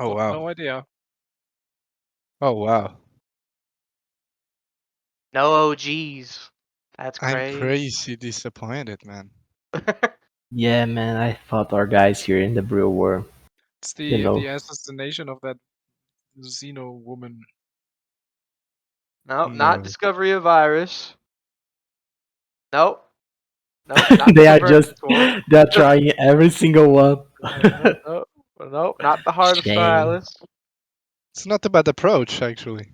Oh wow. No idea. Oh wow. No OGs. That's I'm crazy. crazy disappointed, man. Yeah, man, I thought our guys here in the Brew were, It's you the know, assassination of that Xeno woman. Nope, No. not discovery of virus. Nope. Nope, not they the are perverted just one. they're trying every single one. Nope, nope, not the heart of Star Shame. Atlas. It's not a bad approach, actually.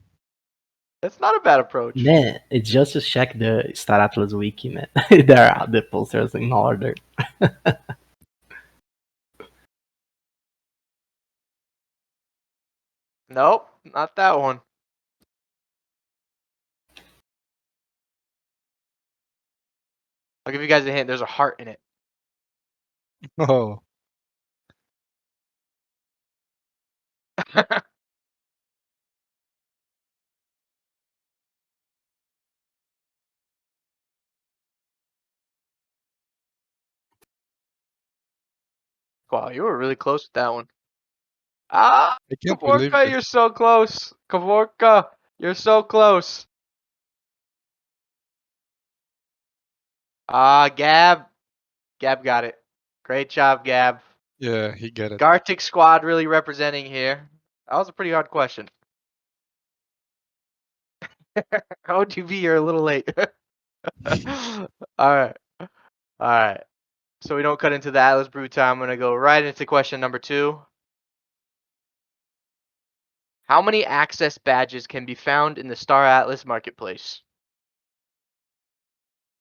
That's not a bad approach. Man, it's just to check the Star Atlas wiki, man. There are the posters in order. Nope, not that one. I'll give you guys a hint. There's a heart in it. Oh. Wow, you were really close with that one. Ah, I can't believe Kavorka, it. you're so close. Kavorka, you're so close. Ah, Gab. Gab got it. Great job, Gab. Yeah, he get it. Gartic squad really representing here. That was a pretty hard question. OTV, you're a little late. Alright. Alright. So we don't cut into the Atlas Brew time. I'm going to go right into question number 2. How many access badges can be found in the Star Atlas marketplace?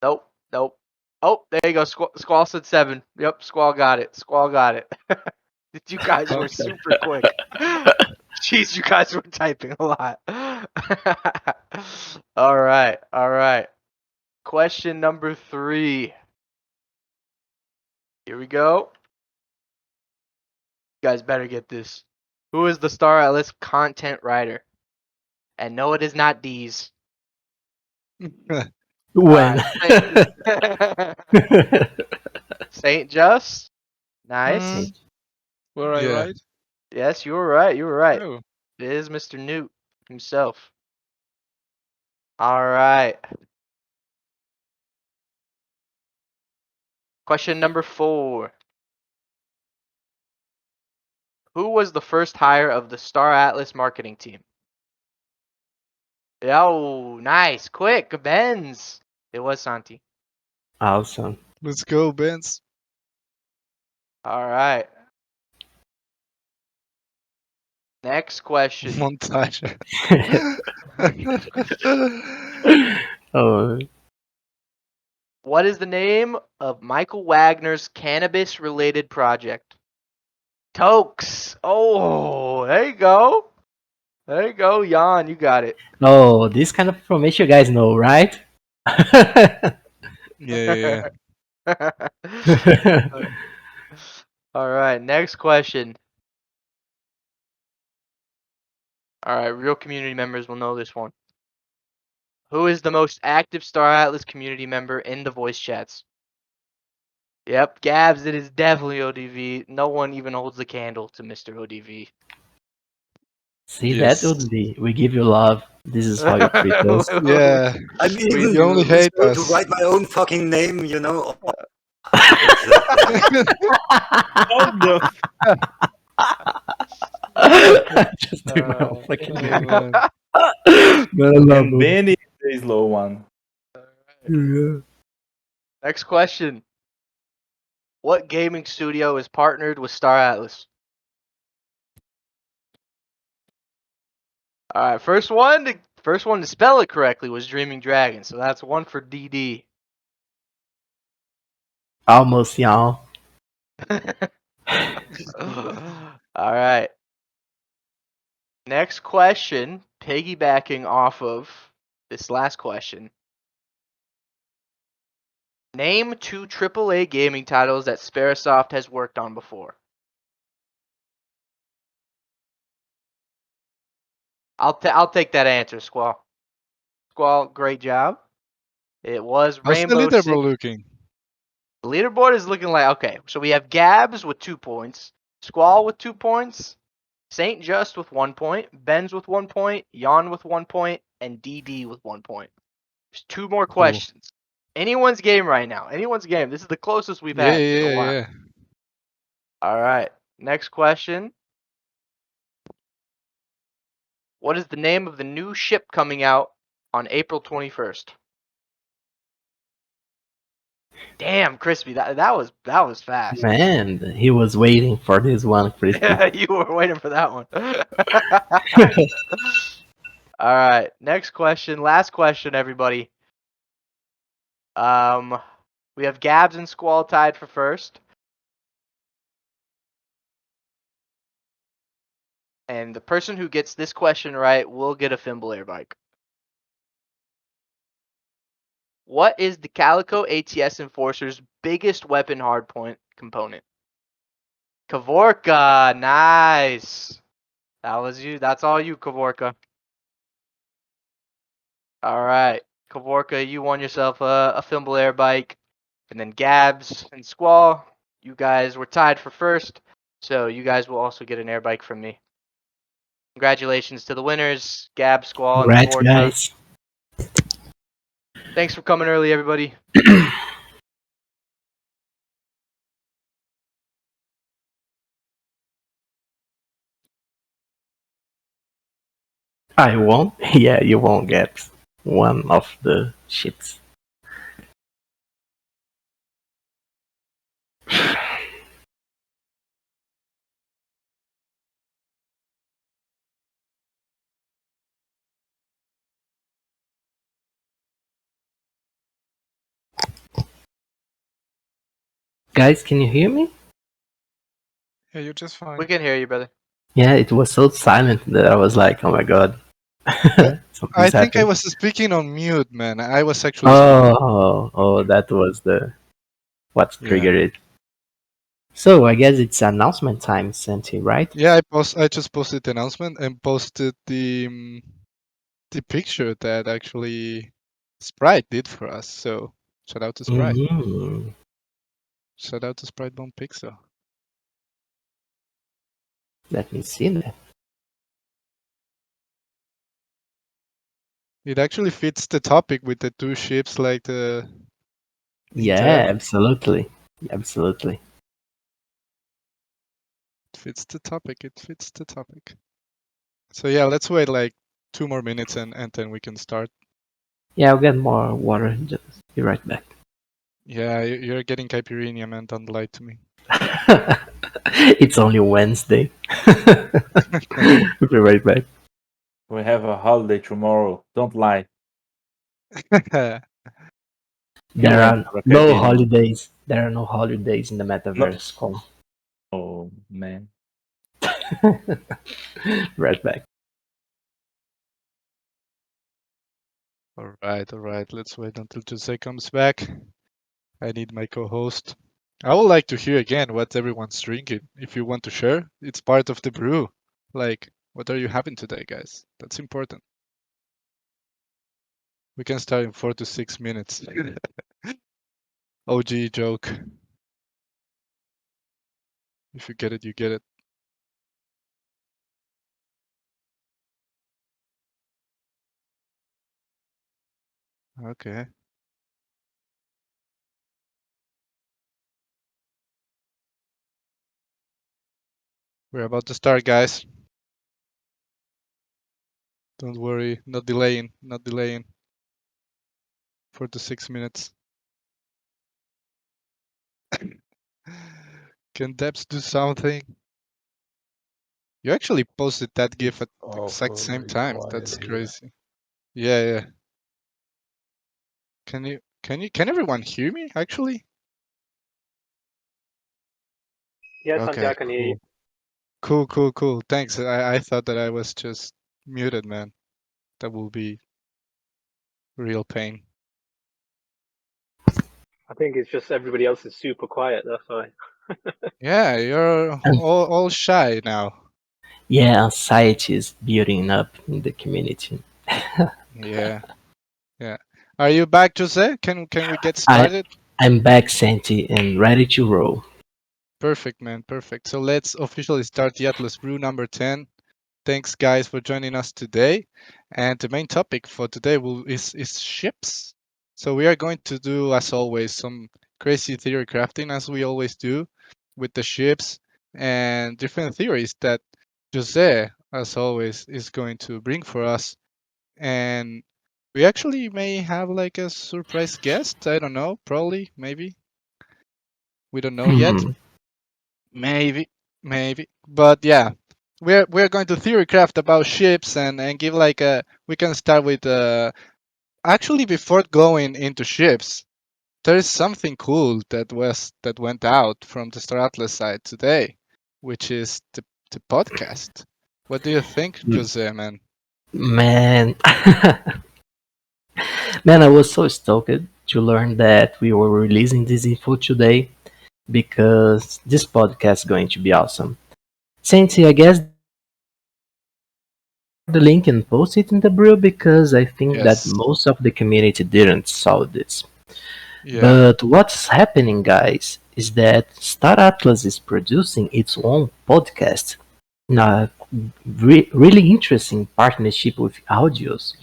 Nope. Nope. Oh, there you go. Squall said 7. Yep, Squall got it. Squall got it. You guys were super quick. Jeez, you guys were typing a lot. All right. All right. Question number 3. Here we go. You guys better get this. Who is the Star Atlas content writer? And no, it is not D's. When? Saint Just. Nice. Were I Yeah. right? Yes, you were right. You were right. Oh. It is Mr. Newt himself. All right. Question number 4. Who was the first hire of the Star Atlas marketing team? Oh, nice. Quick. Benz. It was Santi. Awesome. Let's go, Benz. All right. Next question. Montage. Oh, What is the name of Michael Wagner's cannabis-related project? Tokes. Oh, there you go. There you go, Jan. You got it. oh, this kind of information you guys know, right? Yeah. All right, next question. All right, real community members will know this one. Who is the most active Star Atlas community member in the voice chats? Yep, Gabs, it is definitely ODV. No one even holds the candle to Mr. ODV. See Yes. that, Udli? We give you love. This is how you treat us. Yeah. I mean, You only hate to us. write my own fucking name, you know. Just do my own fucking name. man. Man, I love And Benny is the slow one. it. Next question. What gaming studio is partnered with Star Atlas? All right, first one to spell it correctly was Dreaming Dragon, so that's 1 for DD. Almost, y'all. All right. Next question, piggybacking off of this last question. Name 2 AAA gaming titles that Sparasoft has worked on before. I'll take that answer, Squall. Squall, great job. It was How's the Rainbow Six. leaderboard looking? The leaderboard is looking like, okay, so we have Gabs with 2 points, Squall with 2 points, Saint Just with 1 point, Benz with 1 point, Jan with 1 point, and DD with 1 point. There's 2 more questions. Anyone's game right now. Anyone's game. This is the closest we've Yeah, had in a yeah, while. yeah. All right. Next question. What is the name of the new ship coming out on April 21st? Damn, Crispy, that was fast. Man, he was waiting for this one, Crispy. You were waiting for that one. All right, next question, last question, everybody. We have Gabs and Squall tied for first. And the person who gets this question right will get a Thimble Air bike. What is the Calico ATS Enforcer's biggest weapon hardpoint component? Kavorka, nice. That was you. That's all you, Kavorka. All right, Kavorka, you won yourself a Thimble Air bike. And then Gabs and Squall, you guys were tied for first. So you guys will also get an air bike from me. Congratulations to the winners, Gab, Squall, and Congrats, Kavorka. guys. Thanks for coming early, everybody. I won? Yeah, you won't get one of the ships. Guys, can you hear me? Yeah, you're just fine. We can hear you, brother. Yeah, it was so silent that I was like, oh my god. I Something's think I happening. was speaking on mute, man. I was actually speaking. Oh, that was what Yeah. triggered it. So I guess it's announcement time, Santi, right? Yeah, I just posted the announcement and posted the picture that actually Sprite did for us. So shout out to Sprite. Mhm. Shout out to Sprite Bomb Pixel. Let me see that. It actually fits the topic with the 2 ships, like the Yeah, internal. absolutely. Absolutely. It fits the topic. It fits the topic. So yeah, let's wait like 2 more minutes and then we can start. Yeah, I'll get more water. Just be right back. Yeah, you're getting caipirinha, man. Don't lie to me. It's only Wednesday. Be right back. We have a holiday tomorrow. Don't lie. You There went are for a no caipirinha. holidays. There are no holidays in the metaverse. Come. Oh, man. Right back. All right. Let's wait until Jose comes back. I need my co-host. I would like to hear again what everyone's drinking. If you want to share, it's part of the brew. Like, what are you having today, guys? That's important. We can start in 4 to 6 minutes. OG joke. If you get it, you get it. Okay. We're about to start, guys. Don't worry, not delaying, not delaying. 4 to 6 minutes. Can Debs do something? You actually posted that GIF at the exact same time. That's crazy. Yeah. Can everyone hear me actually? Yes, Okay, Santi, I can hear you. cool. Thanks. I thought that I was just muted, man. That will be real pain. I think it's just everybody else is super quiet. That's why. Yeah, you're all shy now. Yeah, anxiety is building up in the community. Yeah. Are you back, Jose? Can we get started? I'm back, Santi, and ready to roll. Perfect, man. Perfect. So let's officially start the Atlas Brew number 10. Thanks, guys, for joining us today. And the main topic for today is ships. So we are going to do, as always, some crazy theory crafting, as we always do, with the ships and different theories that Jose, as always, is going to bring for us. And we actually may have like a surprise guest. I don't know, probably, maybe. We don't know yet. Hmm. Maybe, maybe. But yeah, we're going to theory craft about ships and give like a. We can start with actually before going into ships. There is something cool that went out from the Star Atlas side today, which is the podcast. What do you think, Jose, man? Man, man, I was so stoked to learn that we were releasing this info today because this podcast is going to be awesome. Santi, I guess the link and post it in the brew because I think that most of the community didn't saw Yes. this. But what's happening, Yeah. guys, is that Star Atlas is producing its own podcast. Now, really interesting partnership with audios,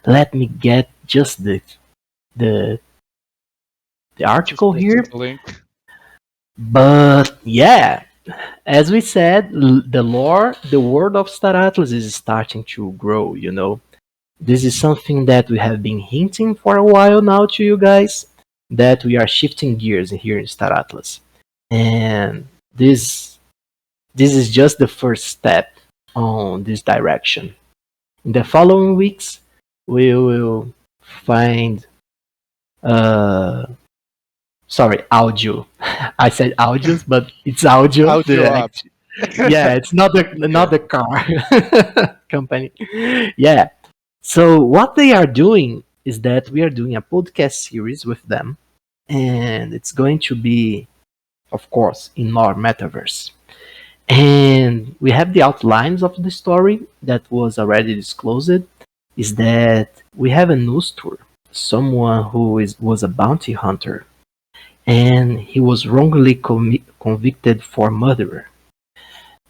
Let me get just the the article Just here. posted the link. But yeah, as we said, the world of Star Atlas is starting to grow. This is something that we have been hinting for a while now to you guys, that we are shifting gears here in Star Atlas. And this is just the first step on this direction. In the following weeks, we will find uh audio. I said audios, but it's audio. Audio up. Yeah, it's not the car company. Yeah. So what they are doing is that we are doing a podcast series with them, and it's going to be, of course, in our metaverse. And we have the outlines of the story that was already disclosed. Is that we have a news tour. Someone who was a bounty hunter, and he was wrongly convicted for murder,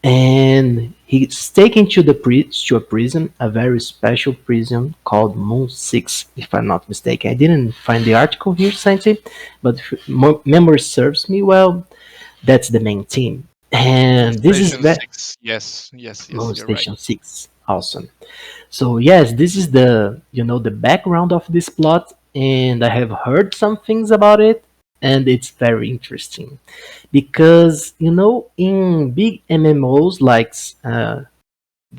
and he's taken to to a prison, a very special prison called Moon 6, if I'm not mistaken. I didn't find the article here, Santi, but if memory serves me well, that's the main team. Moon And this is Station the 6. Yes, yes, yes, Moon you're right. Station 6. Awesome. So yes, this is the background of this plot, and I have heard some things about it, and it's very interesting because in big MMOs like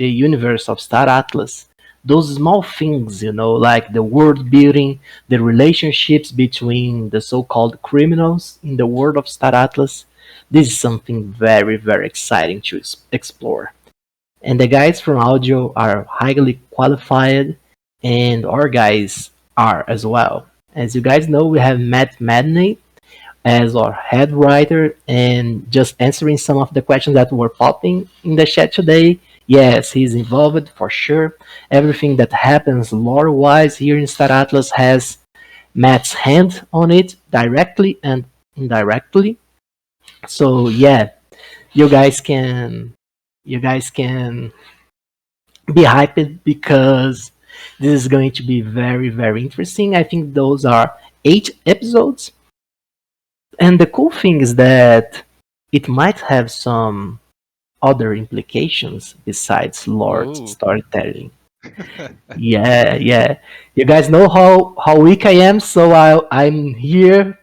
the universe of Star Atlas, those small things, like the world building, the relationships between the so-called criminals in the world of Star Atlas, this is something very, very exciting to explore. And the guys from audio are highly qualified, and our guys are as well. As you guys know, we have Matt Madney as our head writer, and just answering some of the questions that were popping in the chat today. Yes, he's involved for sure. Everything that happens lore wise here in Star Atlas has Matt's hand on it directly and indirectly. So yeah, you guys can you guys can be hyped because this is going to be very, very interesting. I think those are 8 episodes. And the cool thing is that it might have some other implications besides Lord Oh. storytelling. Yeah, yeah. You guys know how weak I am, so I'm here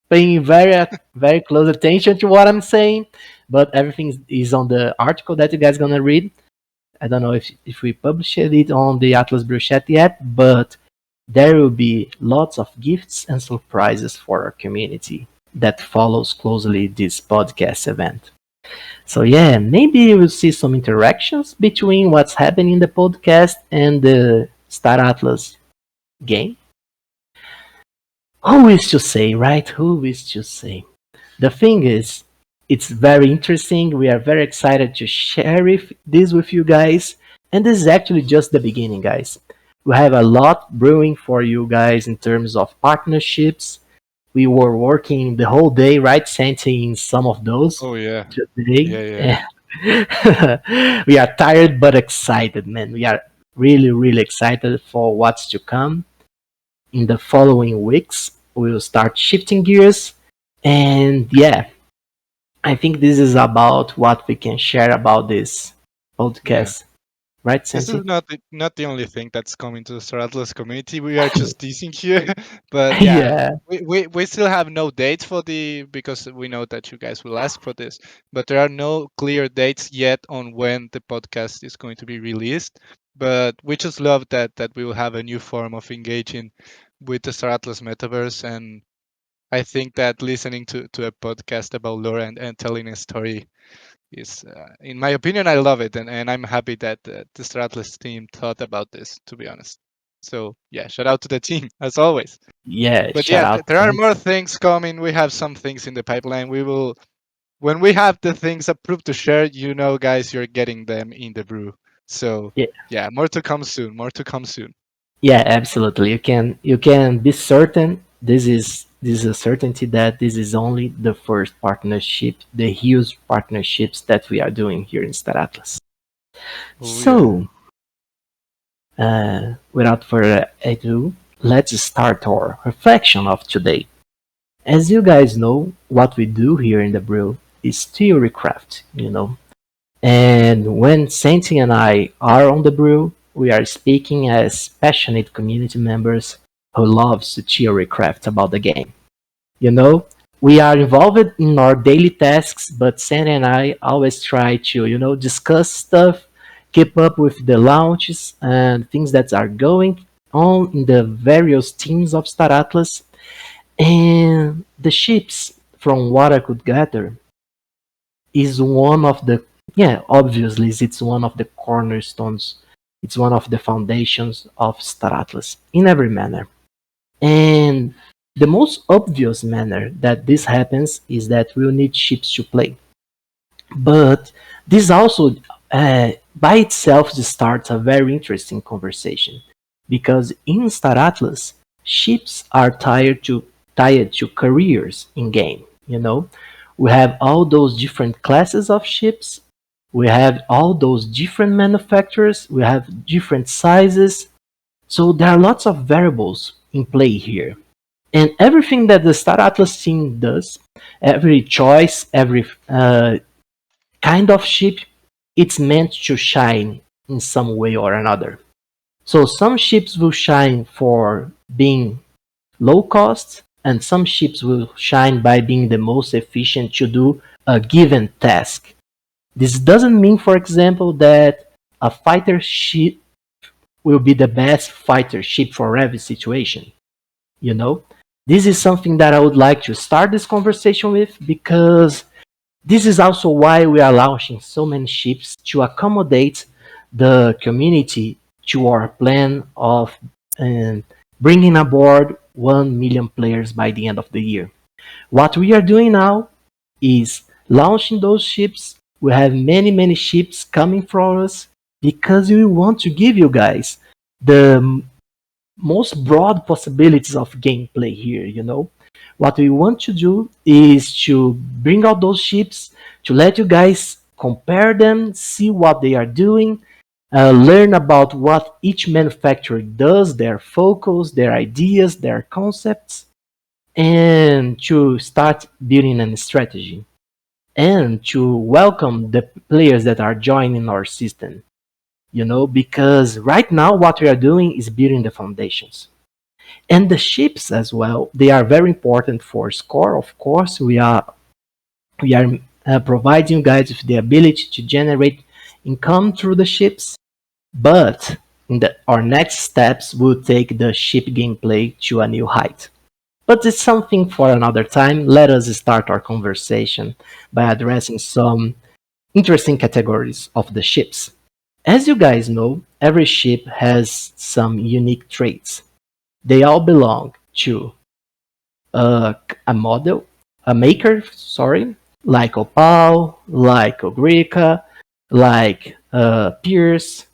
paying very, very close attention to what I'm saying. But everything is on the article that you guys gonna read. I don't know if we published it on the Atlas Brew chat yet, but there will be lots of gifts and surprises for our community that follows closely this podcast event. So yeah, maybe we'll see some interactions between what's happening in the podcast and the Star Atlas game. Who is to say, right? Who is to say? The thing is, it's very interesting. We are very excited to share this with you guys. And this is actually just the beginning, guys. We have a lot brewing for you guys in terms of partnerships We were working the whole day, right? Sending some of those Oh yeah. today. Yeah, yeah. We are tired but excited, man. We are really, really excited for what's to come in the following weeks. We'll start shifting gears. And yeah, I think this is about what we can share about this Yeah. podcast, right, This is Santi? not the only thing that's coming to the Star Atlas community. We are just teasing here, but yeah, Yeah, we still have no dates for the because we know that you guys will ask for this, but there are no clear dates yet on when the podcast is going to be released. But we just love that we will have a new form of engaging with the Star Atlas metaverse, and I think that listening to a podcast about lore and telling a story is in my opinion, I love it, and I'm happy that the Stratless team thought about this, to be honest. So yeah, shout out to the team as always. yeah, But shout yeah, out, there are guys. more things coming. We have some things in the pipeline. We will when we have the things approved to share, guys, you're getting them in the brew. So Yeah, yeah, more to come soon. More to come soon. yeah, absolutely. You can be certain this is a certainty that this is only the first partnership, the huge partnerships that we are doing here in Star Atlas. Oh yeah. So, without further ado, let's start our reflection of today. As you guys know, what we do here in the Brew is theory craft. And when Santi and I are on the Brew, we are speaking as passionate community members who loves to theory craft about the game. You know, we are involved in our daily tasks, but Santi and I always try to, discuss stuff, keep up with the launches and things that are going on in the various teams of Star Atlas. And the ships, from what I could gather, is one of the, yeah, obviously it's one of the cornerstones, it's one of the foundations of Star Atlas in every manner. And the most obvious manner that this happens is that we'll need ships to play. But this also, by itself, starts a very interesting conversation because in Star Atlas, ships are tied to careers in game. We have all those different classes of ships. We have all those different manufacturers. We have different sizes. So there are lots of variables in play here. And everything that the Star Atlas team does, every choice, every kind of ship, it's meant to shine in some way or another. So some ships will shine for being low cost, and some ships will shine by being the most efficient to do a given task. This doesn't mean, for example, that a fighter ship will be the best fighter ship for every situation. You know, this is something that I would like to start this conversation with because this is also why we are launching so many ships to accommodate the community to our plan of um, bringing aboard 1 million players by the end of the year. What we are doing now is launching those ships. We have many, many ships coming from us because we want to give you guys the most broad possibilities of gameplay here. What we want to do is to bring out those ships, to let you guys compare them, see what they are doing, learn about what each manufacturer does, their focus, their ideas, their concepts, and to start building a strategy and to welcome the players that are joining our system. Because right now what we are doing is building the foundations. And the ships as well, they are very important for score. Of course, we are providing you guys with the ability to generate income through the ships, but our next steps will take the ship gameplay to a new height. But it's something for another time. Let us start our conversation by addressing some interesting categories of the ships. As you guys know, every ship has some unique traits. They all belong to uh, a model, a maker, sorry, like Opal, like Ogrica, like Pierce,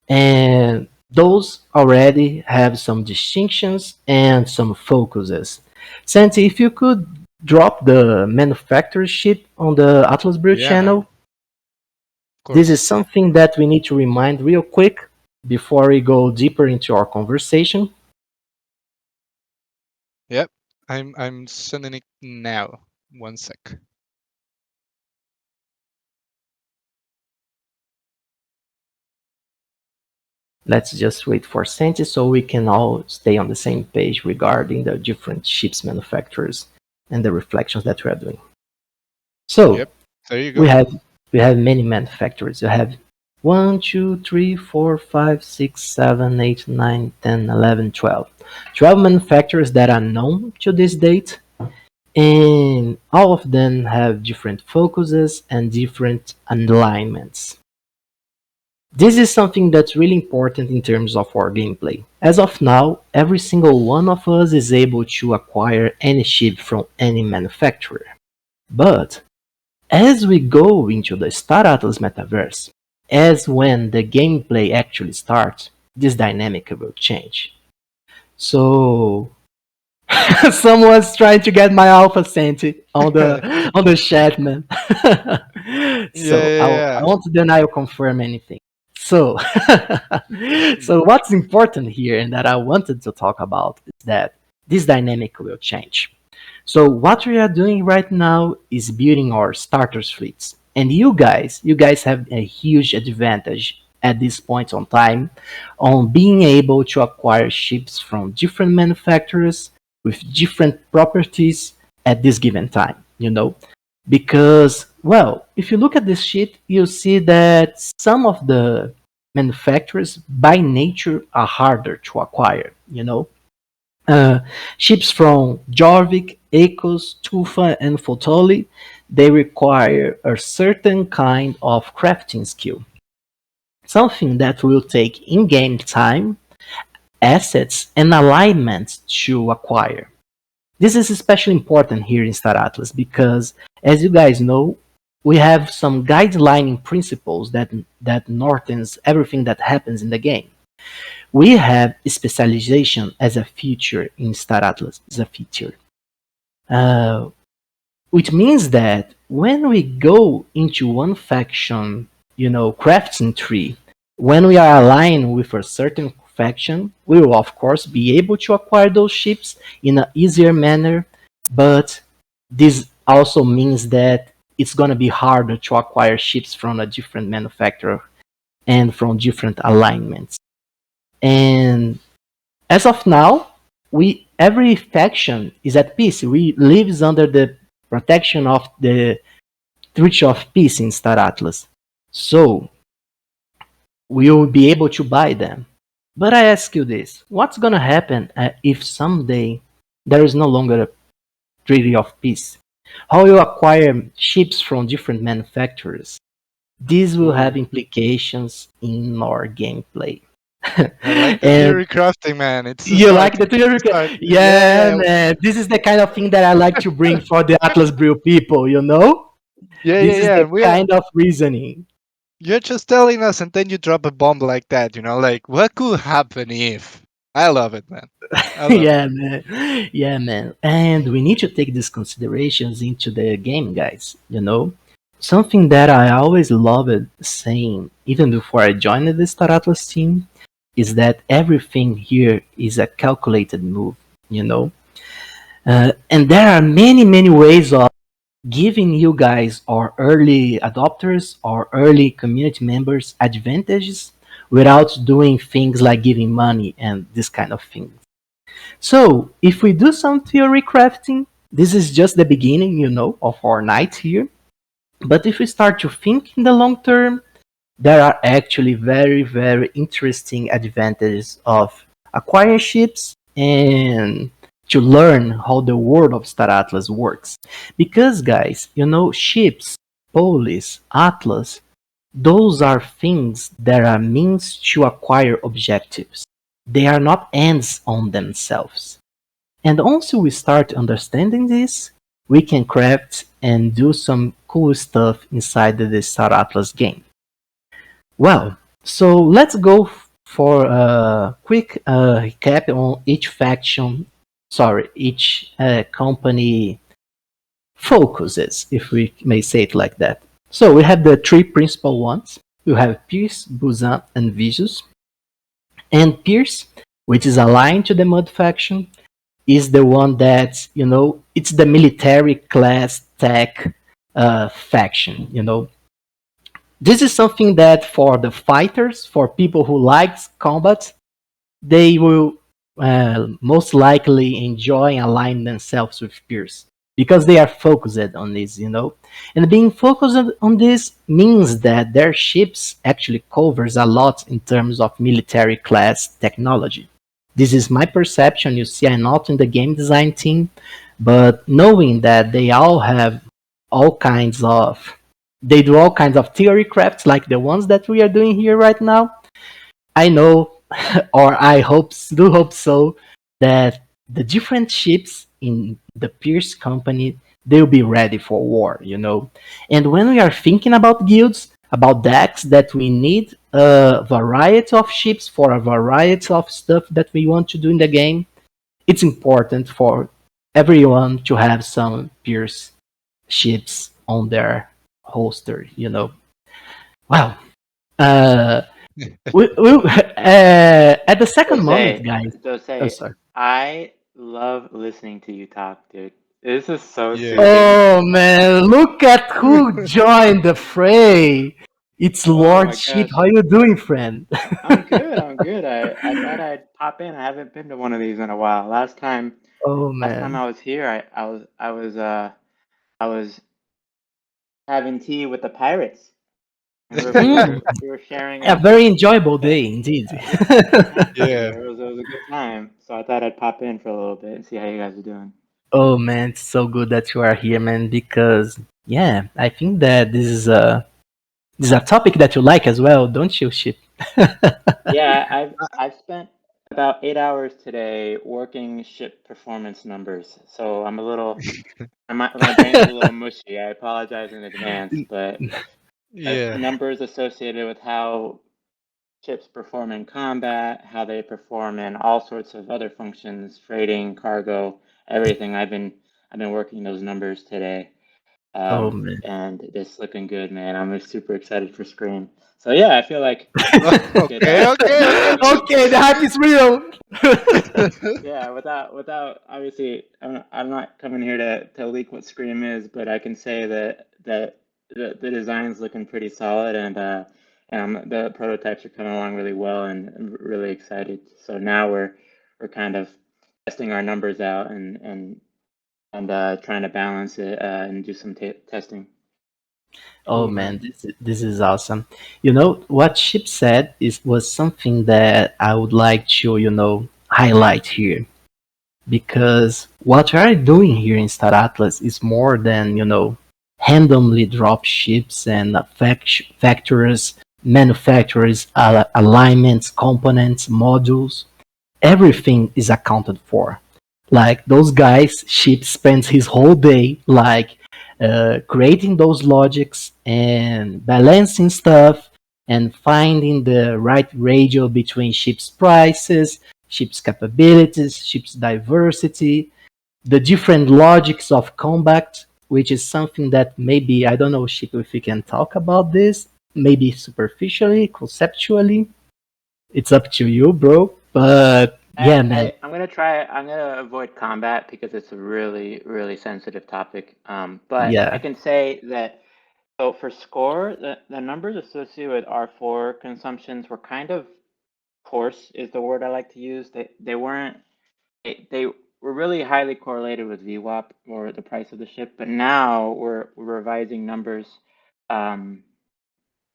and those already have some distinctions and some focuses. Santi, if you could drop the manufacturer sheet on the Atlas Brew Yeah, man. channel, Of this is course. something that we need to remind real quick before we go deeper into our conversation. Yep. I'm sending it now. 1 sec. Let's just wait for Santi so we can all stay on the same page regarding the different ships manufacturers and the reflections that we are doing. So Yep. There you we go. have we have many manufacturers. You have 1, 2, 3, 4, 5, 6, 7, 8, 9, 10, 11, 12. 12 manufacturers that are known to this date, and all of them have different focuses and different alignments. This is something that's really important in terms of our gameplay. As of now, every single one of us is able to acquire any ship from any manufacturer. But as we go into the Star Atlas metaverse, as when the gameplay actually starts, this dynamic will change. So someone's trying to get my alpha Santi on the chat, man. Yeah, So yeah, I yeah. won't deny or confirm anything. So so what's important here and that I wanted to talk about is that this dynamic will change. So what we are doing right now is building our starters fleets. And you guys have a huge advantage at this point on time on being able to acquire ships from different manufacturers with different properties at this given time, you know? Because, well, if you look at this sheet, you'll see that some of the manufacturers by nature are harder to acquire, you know? Uh, Ships from Jorvik, Ecos, Tufa, and Fotoli, they require a certain kind of crafting skill. Something that will take in-game time, assets, and alignments to acquire. This is especially important here in Star Atlas because, as you guys know, we have some guideline principles that northens everything that happens in the game. We have specialization as a feature in Star Atlas, as a feature. Uh, which means that when we go into one faction, you know, crafting tree, when we are aligned with a certain faction, we will of course be able to acquire those ships in an easier manner, but this also means that it's going to be harder to acquire ships from a different manufacturer and from different alignments. And as of now, we every faction is at peace. We lives under the protection of the Treaty of Peace in Star Atlas. So we will be able to buy them. But I ask you this: what's gonna happen if someday there is no longer a Treaty of Peace? How you acquire ships from different manufacturers? This will have Ooh. implications in our gameplay. I like the And theory crafting, man. It's a you like start. the It's a theory? start. Yeah, Yeah, man. This is the kind of thing that I like to bring for the Atlas Brew people, you know? yeah, yeah, This is yeah. the kind of reasoning. You're just telling us, and then you drop a bomb like that. Like what could happen if? I love it, man. I love it. Yeah, man. Yeah, man. And we need to take these considerations into the game, guys, you know? Something that I always loved saying, even before I joined the Star Atlas team, is that everything here is a calculated move, you know? And there are many, many ways of giving you guys or early adopters or early community members advantages without doing things like giving money and this kind of thing. So if we do some theory crafting, this is just the beginning, you know, of our night here. But if we start to think in the long term, there are actually very, very interesting advantages of acquiring ships and to learn how the world of Star Atlas works. Because, guys, you know, ships, polis, atlas, those are things that are means to acquire objectives. They are not ends on themselves. And once we start understanding this, we can craft and do some cool stuff inside the Star Atlas game. Well, so let's go for a quick recap on each faction sorry, each company focuses, if we may say it like that. So we have the three principal ones. We have Pierce, Busan, and Visus. And Pierce, which is aligned to the Mud faction, is the one that, it's the military class tech faction. This is something that for the fighters, for people who likes combat, they will most likely enjoy and align themselves with peers because they are focused on this. And being focused on this means that their ships actually covers a lot in terms of military class technology. This is my perception. You see, I'm not in the game design team, but knowing that they all have all kinds of they do all kinds of theory crafts like the ones that we are doing here right now. I know, or I hope so, that the different ships in the Pierce company they'll be ready for war. And when we are thinking about guilds, about decks that we need a variety of ships for a variety of stuff that we want to do in the game, it's important for everyone to have some Pierce ships on their holster. Wow. Uh, at the second moment, guys. Oh, Jose, sorry. I love listening to you talk, dude. This is so Yeah. soothing. Oh man, look at who joined the fray. It's Oh Lord my Sheep. gosh. How you doing, friend? I'm good, I'm good. I thought I'd pop in. I haven't been to one of these in a while. Oh Last time man. I was here, I was having tea with the pirates. Remember Mm, we were sharing a a very enjoyable day indeed. fantastic. Yeah. It was a good time. So I thought I'd pop in for a little bit and see how you guys are doing. Oh man, it's so good that you are here, man. Because yeah, I think that this is a topic that you like as well, don't you, Sheep? Yeah, I've spent about 8 hours today working ship performance numbers. So my brain's a little mushy. I apologize in advance, but Yeah. numbers associated with how ships perform in combat, how they perform in all sorts of other functions, freighting, cargo, everything. I've been working those numbers today. Oh man. And it's looking good, man. I'm super excited for Scream. So yeah, I feel like we could Okay, okay, okay. Okay, the hype is real. yeah, without obviously, I'm not coming here to leak what Scream is, but I can say that the design's looking pretty solid, and the prototypes are coming along really well, and I'm really excited. So now we're kind of testing our numbers out and trying to balance it and do some testing. Oh Cool, man, man. this is awesome. What Chip said was something that I would like to highlight here, because what we are doing here in Star Atlas is more than randomly drop ships and factories, manufacturers, alignments, components, modules. Everything is accounted for. Like those guys, Sheep spends his whole day like creating those logics and balancing stuff and finding the right ratio between ships' prices, ships' capabilities, ships' diversity, the different logics of combat, which is something that maybe I don't know, Sheep, if we can talk about this, maybe superficially, conceptually. It's up to you, bro. But yeah, man. I'm gonna avoid combat because it's a really, really sensitive topic. But I Yeah. can say that so for score, the numbers associated with R4 consumptions were kind of coarse is the word I like to use. They weren't they were really highly correlated with VWAP or the price of the ship, but now we're revising numbers. Um,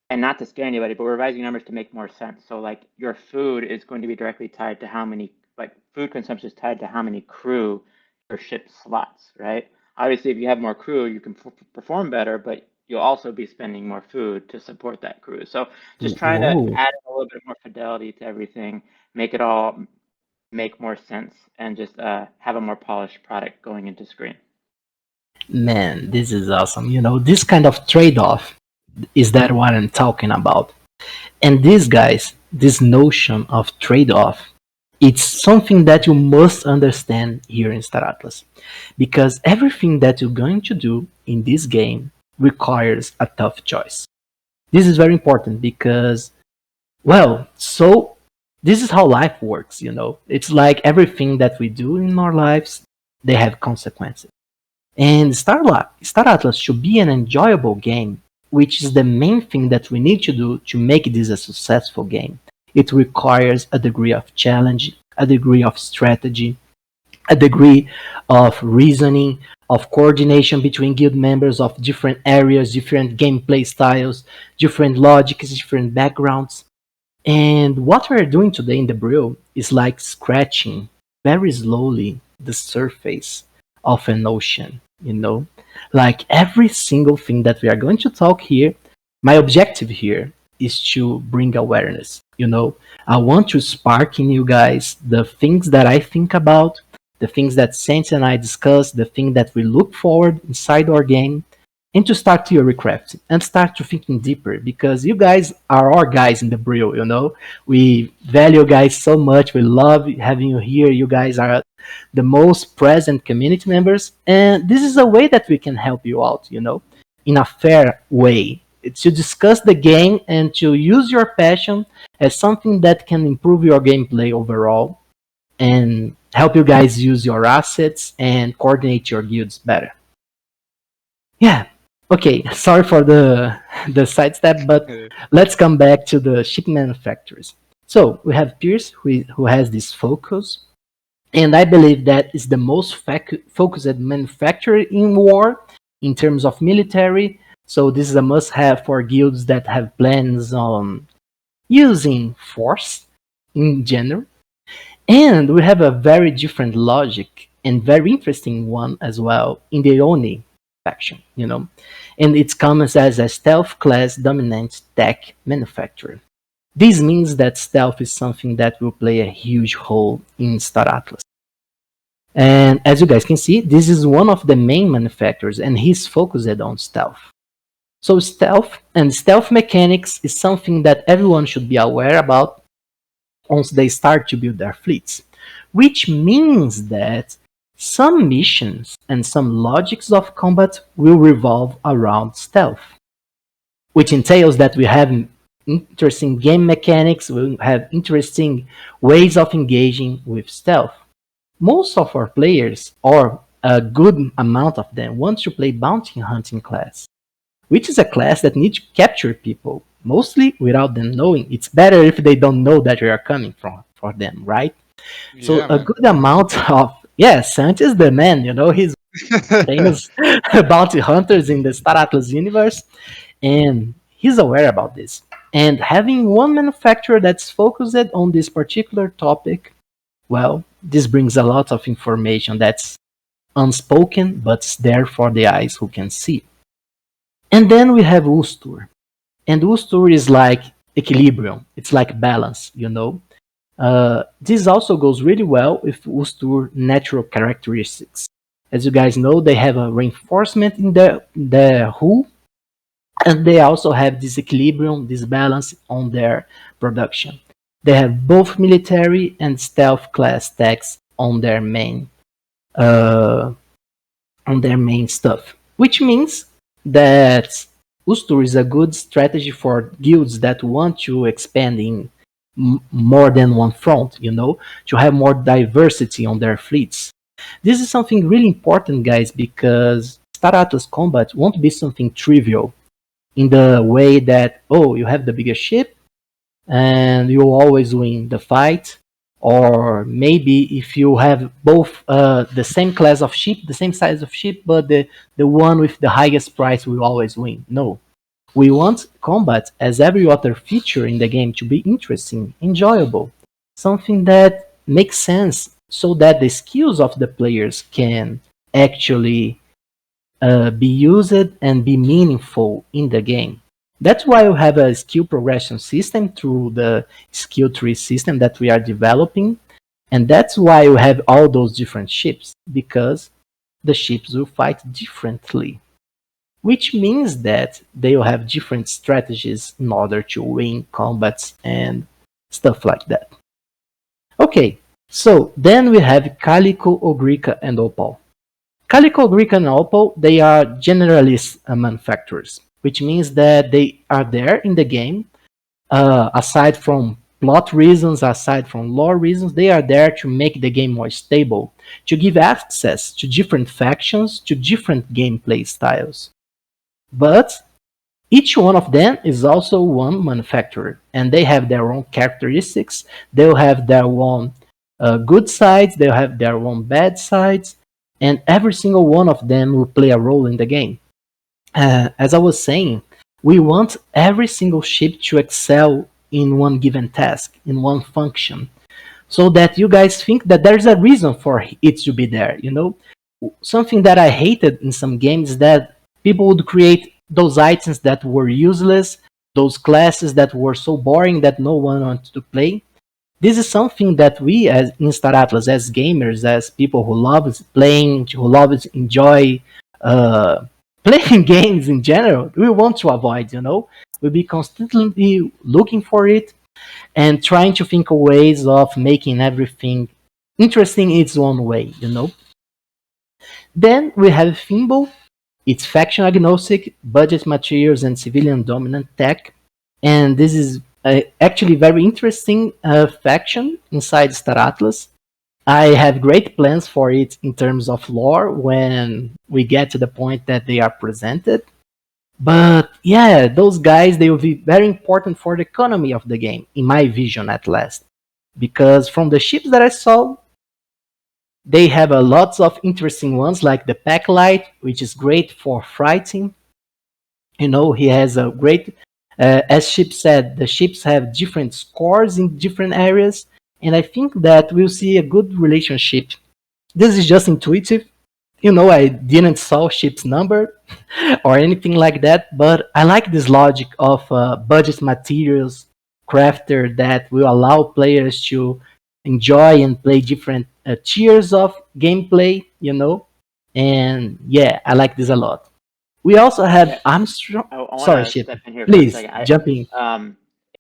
and not to scare anybody, but we're revising numbers to make more sense. So like your food is going to be directly tied to how many like food consumption is tied to how many crew your ship slots, right? Obviously, if you have more crew, you can perform better, but you'll also be spending more food to support that crew. So just trying to Whoa. add a little bit more fidelity to everything, make it all make more sense, and just have a more polished product going into screen. Man, this is awesome. This kind of trade off is that what I'm talking about. And these guys, this notion of trade off It's something that you must understand here in Star Atlas, because everything that you're going to do in this game requires a tough choice. This is very important because, well, so this is how life works, you know. It's like everything that we do in our lives, they have consequences. And Star Atlas should be an enjoyable game, which is the main thing that we need to do to make this a successful game. It requires a degree of challenge, a degree of strategy, a degree of reasoning, of coordination between guild members of different areas, different gameplay styles, different logics, different backgrounds. And what we're doing today in the Brew is like scratching very slowly the surface of an ocean, you know? Like every single thing that we are going to talk here, my objective here is to bring awareness, you know? I want to spark in you guys the things that I think about, the things that Saints and I discuss, the thing that we look forward inside our game, and to start theorycraft and start to thinking deeper because you guys are our guys in the Brew, you know. We value you guys so much. We love having you here. You guys are the most present community members, and this is a way that we can help you out, you know, in a fair way. It's to discuss the game and to use your passion as something that can improve your gameplay overall and help you guys use your assets and coordinate your guilds better. Yeah. Okay. Sorry for the sidestep, but let's come back to the ship manufacturers. So we have Pierce, who has this focus, and I believe that is the most focused manufacturer in war in terms of military. So this is a must-have for guilds that have plans on using force in general. And we have a very different logic and very interesting one as well in the Oni faction, you know. And it comes as a stealth class dominant tech manufacturer. This means that stealth is something that will play a huge role in Star Atlas. And as you guys can see, this is one of the main manufacturers and he's focused on stealth. So stealth mechanics is something that everyone should be aware about once they start to build their fleets, which means that some missions and some logics of combat will revolve around stealth, which entails that we have interesting game mechanics, we have interesting ways of engaging with stealth. Most of our players, or a good amount of them, want to play bounty hunting class, which is a class that needs to capture people, mostly without them knowing. It's better if they don't know that you are coming for them, right? So Yeah, a man. good amount of Sant is the man, you know, he's famous bounty hunters in the Star Atlas universe, and he's aware about this. And having one manufacturer that's focused on this particular topic, well, this brings a lot of information that's unspoken, but it's there for the eyes who can see. And then we have Ustur. And Ustur is like equilibrium. It's like balance, you know. This also goes really well with Ustur natural characteristics. As you guys know, they have a reinforcement in their hull, and they also have this equilibrium, this balance on their production. They have both military and stealth class techs uh, on their main stuff, which means that Ustur is a good strategy for guilds that want to expand in more than one front, you know, to have more diversity on their fleets. This is something really important, guys, because Star Atlas combat won't be something trivial in the way that, oh, you have the biggest ship and you always win the fight, or maybe if you have both the same class of ship, the same size of ship, but the one with the highest price will always win. No, we want combat as every other feature in the game to be interesting, enjoyable, something that makes sense so that the skills of the players can actually be used and be meaningful in the game. That's why we have a skill progression system through the skill tree system that we are developing. And that's why we have all those different ships, because the ships will fight differently, which means that they will have different strategies in order to win combats and stuff like that. Okay, So then we have Calico, Ogrica, and Opal. Calico, Ogrica, and Opal, they are generalist manufacturers, which means that they are there in the game. Aside from plot reasons, aside from lore reasons, they are there to make the game more stable, to give access to different factions, to different gameplay styles. But each one of them is also one manufacturer, and they have their own characteristics. They'll have their own good sides, they'll have their own bad sides, and every single one of them will play a role in the game. As I was saying, we want every single ship to excel in one given task, in one function, so that you guys think that there's a reason for it to be there. Something that I hated in some games is that people would create those items that were useless, those classes that were so boring that no one wanted to play. This is something that we as in Star Atlas, as gamers, as people who love playing, who love enjoy uh, playing games in general, we want to avoid. We'll be constantly looking for it and trying to think of ways of making everything interesting in its own way. Then we have Thimble. It's faction agnostic, budget materials, and civilian dominant tech. And this is actually very interesting faction inside Star Atlas. I have great plans for it in terms of lore when we get to the point that they are presented. But yeah, those guys, they will be very important for the economy of the game, in my vision at least. Because from the ships that I saw, they have a lots of interesting ones like the Pack Light, which is great for fighting. He has a great, as Ship said, the ships have different scores in different areas, and I think that we'll see a good relationship. This is just intuitive. I didn't saw Ship's number or anything like that, but I like this logic of budget materials crafter that will allow players to enjoy and play different tiers of gameplay. And yeah, I like this a lot. We also have Armstrong. I want Sorry, to Ship. step in here for a Please second. jump in.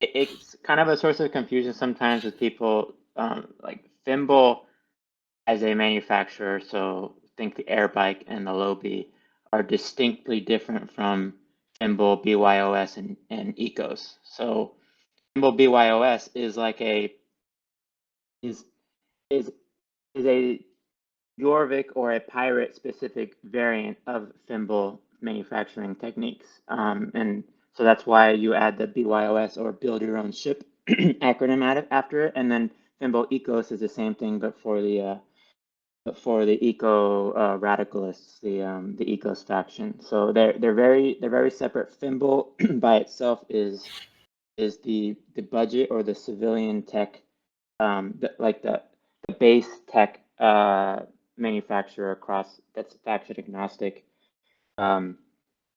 It's kind of a source of confusion sometimes with people. Like Thimble as a manufacturer, so think the Air Bike and the Lobi are distinctly different from Thimble, BYOS, and Ecos. So Thimble BYOS is like is is is a Jorvik or a pirate specific variant of Thimble manufacturing techniques. And so that's why you add the BYOS or build your own ship acronym after it. And then Thimble Ecos is the same thing, but for the eco radicalists, the Ecos faction. So they're very separate. Thimble by itself is the budget or the civilian tech, like the base tech manufacturer across that's faction agnostic, and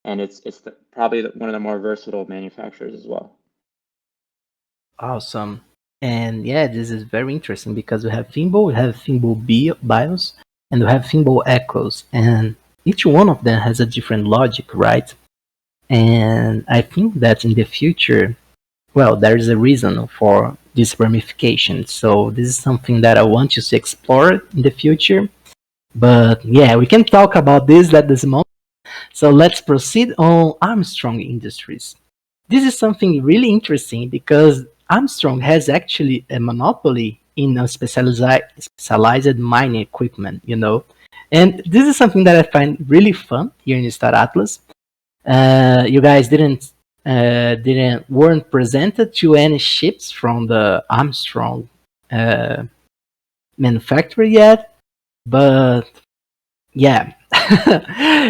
it's probably one of the more versatile manufacturers as well. Awesome. And yeah, this is very interesting because we have Thimble BIOS, and we have Thimble Echoes, and each one of them has a different logic, right? And I think that in the future, well, there is a reason for this ramification. So this is something that I want you to explore in the future. But yeah, we can talk about this at this moment. So let's proceed on Armstrong Industries. This is something really interesting because Armstrong has actually a monopoly in a specialized mining equipment. And this is something that I find really fun here in Star Atlas. You guys weren't presented to any ships from the Armstrong manufacturer yet, but yeah,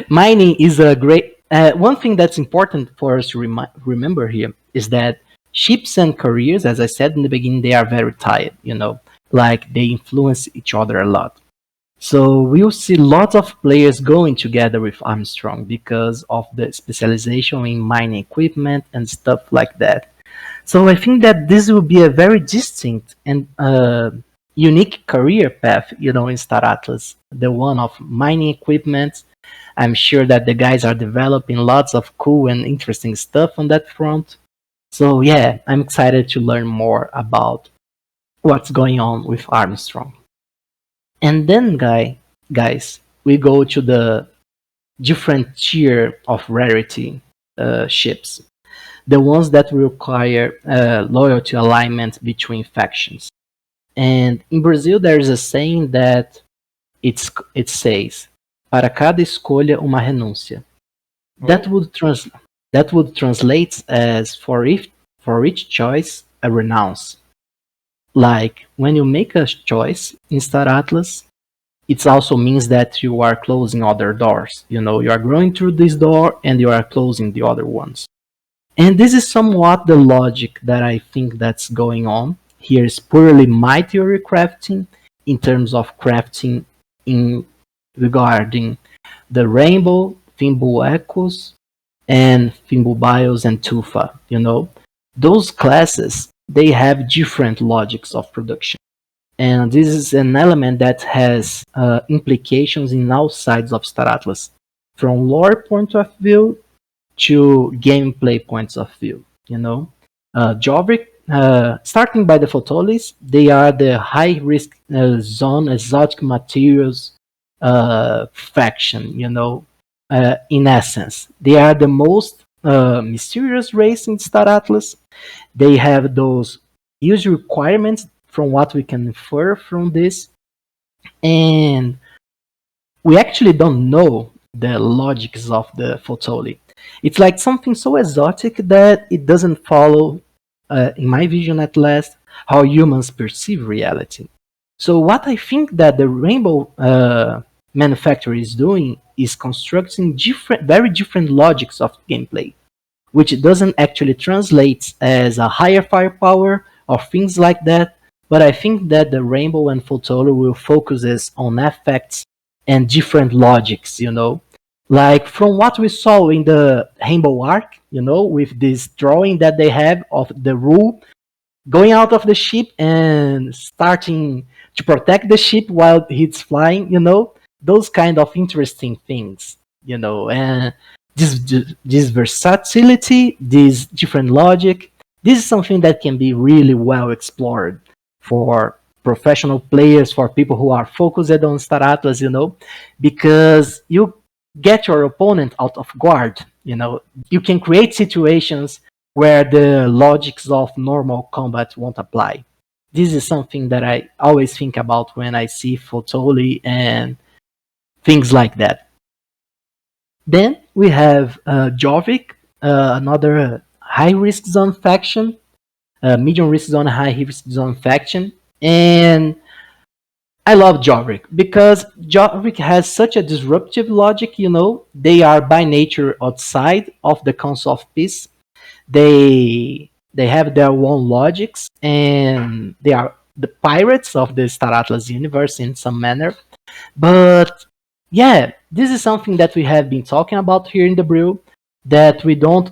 mining is a great. One thing that's important for us to remember here is that ships and careers, as I said in the beginning, they are very tied. Like they influence each other a lot. So we'll see lots of players going together with Armstrong because of the specialization in mining equipment and stuff like that. So I think that this will be a very distinct and unique career path, in Star Atlas. The one of mining equipment. I'm sure that the guys are developing lots of cool and interesting stuff on that front. So yeah, I'm excited to learn more about what's going on with Armstrong. And then, guys, we go to the different tier of rarity ships, the ones that require loyalty alignment between factions. And in Brazil, there is a saying that it says, para cada escolha uma renúncia. That would translate as for each choice a renounce. Like when you make a choice in Star Atlas, it also means that you are closing other doors. You know, you are going through this door and you are closing the other ones. And this is somewhat the logic that I think that's going on. Here is purely my theory crafting in terms of crafting in regarding the rainbow, Thimble Echoes, and Thimble Bios and Tufa. You know, those classes they have different logics of production. And this is an element that has implications in all sides of Star Atlas, from lore point of view to gameplay points of view. You know, Jobrick, starting by the Photolis, they are the high risk zone exotic materials faction. You know, in essence, they are the most mysterious race in Star Atlas. They have those huge requirements from what we can infer from this, and we actually don't know the logics of the Photoli. It's like something so exotic that it doesn't follow, in my vision at last, how humans perceive reality. So what I think that the Rainbow manufacturer is doing is constructing very different logics of gameplay, which doesn't actually translate as a higher firepower or things like that. But I think that the Rainbow and Photolo will focus on effects and different logics, you know. Like from what we saw in the Rainbow Arc, you know, with this drawing that they have of the rule going out of the ship and starting to protect the ship while it's flying, you know, those kind of interesting things, you know, and this versatility, this different logic, this is something that can be really well explored for professional players, for people who are focused on Star Atlas, you know, because you get your opponent out of guard, you know, you can create situations where the logics of normal combat won't apply. This is something that I always think about when I see Fotoli and things like that. Then we have Jovic, another high risk zone faction, medium risk zone, high risk zone faction, and I love Jovic because Jovic has such a disruptive logic. You know, they are by nature outside of the Council of Peace. They have their own logics, and they are the pirates of the Star Atlas universe in some manner. But yeah, this is something that we have been talking about here in the Brew, that we don't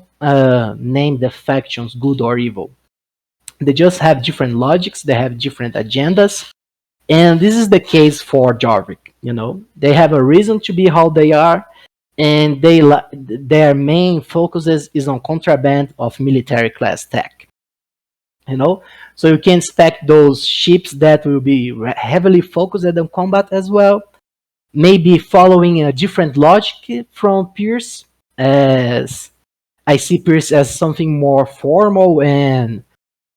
name the factions good or evil. They just have different logics, they have different agendas, and this is the case for Jarvik. You know, they have a reason to be how they are, and their main focus is on contraband of military class tech. You know, so you can expect those ships that will be heavily focused on combat as well, maybe following a different logic from Pierce, as I see Pierce as something more formal and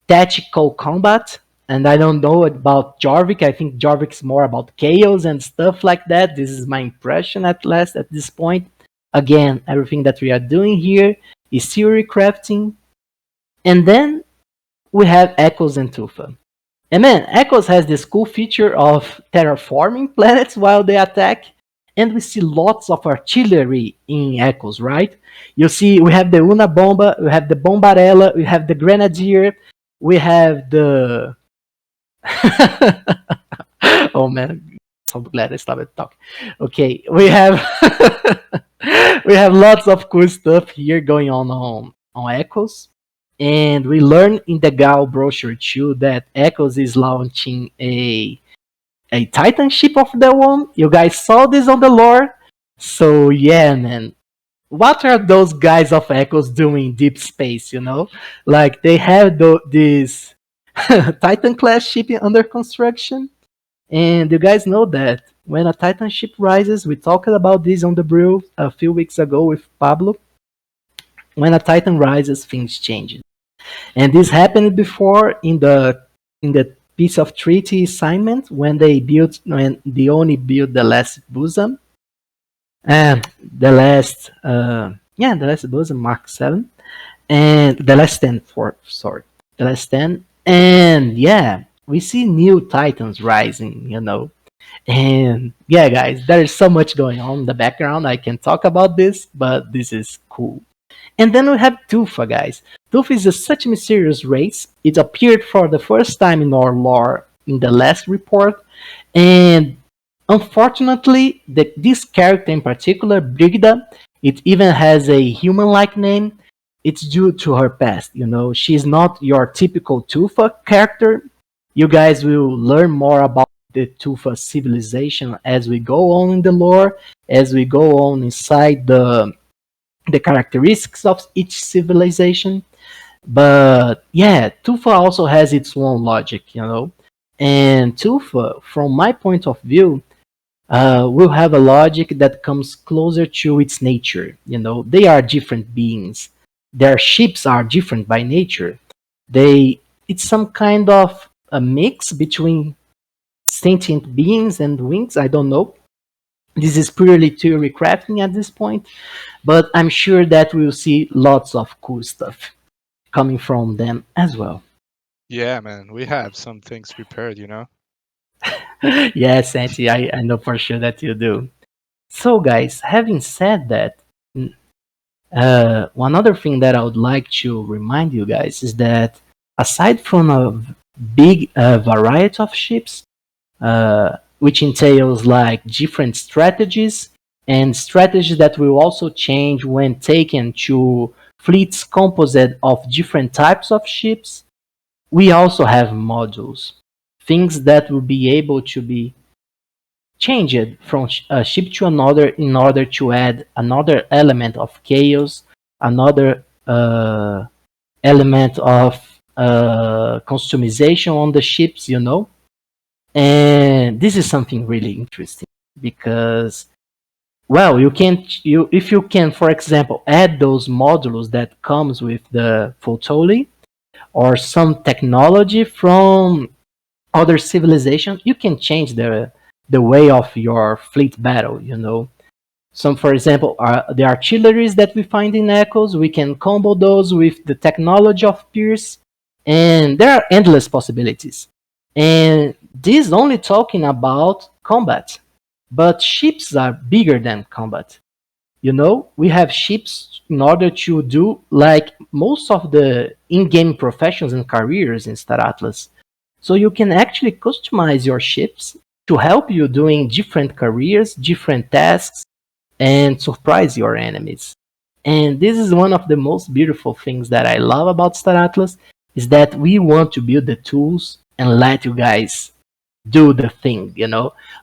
tactical combat. And I don't know about Jarvik. I think Jarvik's more about chaos and stuff like that. This is my impression at last at this point. Again, everything that we are doing here is theory crafting. And then we have Echoes and Tufa. And man, Echoes has this cool feature of terraforming planets while they attack. And we see lots of artillery in Echoes, right? You see, we have the Una Bomba, we have the Bombarella, we have the Grenadier, we have the... oh man, so glad I stopped talking. Okay, we have we have lots of cool stuff here going on Echoes. And we learn in the Gal brochure too that Echoes is launching a Titan ship of their own. You guys saw this on the lore. So yeah, man. What are those guys of Echoes doing in deep space, you know? Like they have this Titan class ship under construction. And you guys know that when a Titan ship rises, we talked about this on the Brew a few weeks ago with Pablo. When a Titan rises, things change. And this happened before in the piece of treaty assignment when they only built the last bosom and the last bosom Mark 7 and the last 10 for sorry the last 10 and yeah we see new titans rising, and yeah guys, there is so much going on in the background. I can talk about this, but this is cool. And then we have Tufa, guys. Tufa is such a mysterious race. It appeared for the first time in our lore in the last report, and unfortunately, this character in particular, Brigida, it even has a human-like name. It's due to her past. She's not your typical Tufa character. You guys will learn more about the Tufa civilization as we go on in the lore, as we go on inside the characteristics of each civilization. But yeah, Tufa also has its own logic. And Tufa, from my point of view, will have a logic that comes closer to its nature. They are different beings. Their ships are different by nature. It's some kind of a mix between sentient beings and wings. I don't know. This is purely theory crafting at this point, but I'm sure that we'll see lots of cool stuff coming from them as well. Yeah, man, we have some things prepared. Yes, Santi, I know for sure that you do. So, guys, having said that, one other thing that I would like to remind you guys is that aside from a big variety of ships, which entails like different strategies and strategies that will also change when taken to fleets composite of different types of ships, we also have modules, things that will be able to be changed from a ship to another in order to add another element of chaos, another element of customization on the ships. And this is something really interesting because, well, if you can, for example, add those modules that comes with the Photoli or some technology from other civilizations, you can change the way of your fleet battle. Some, for example, are the artilleries that we find in Echoes. We can combo those with the technology of Pierce, and there are endless possibilities. And this only talking about combat, but ships are bigger than combat. We have ships in order to do like most of the in-game professions and careers in Star Atlas. So you can actually customize your ships to help you doing different careers, different tasks, and surprise your enemies. And this is one of the most beautiful things that I love about Star Atlas is that we want to build the tools and let you guys do the thing.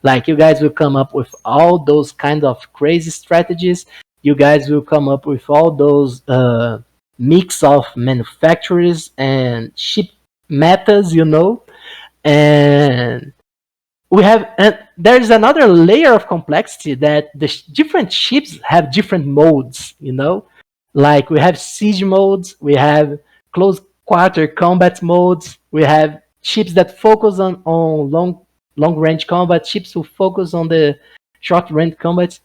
Like you guys will come up with all those kind of crazy strategies. You guys will come up with all those mix of manufacturers and ship metas. And and there's another layer of complexity that the different ships have different modes. Like we have siege modes, we have close quarter combat modes, we have ships that focus on long range combat, ships who focus on the short range combat.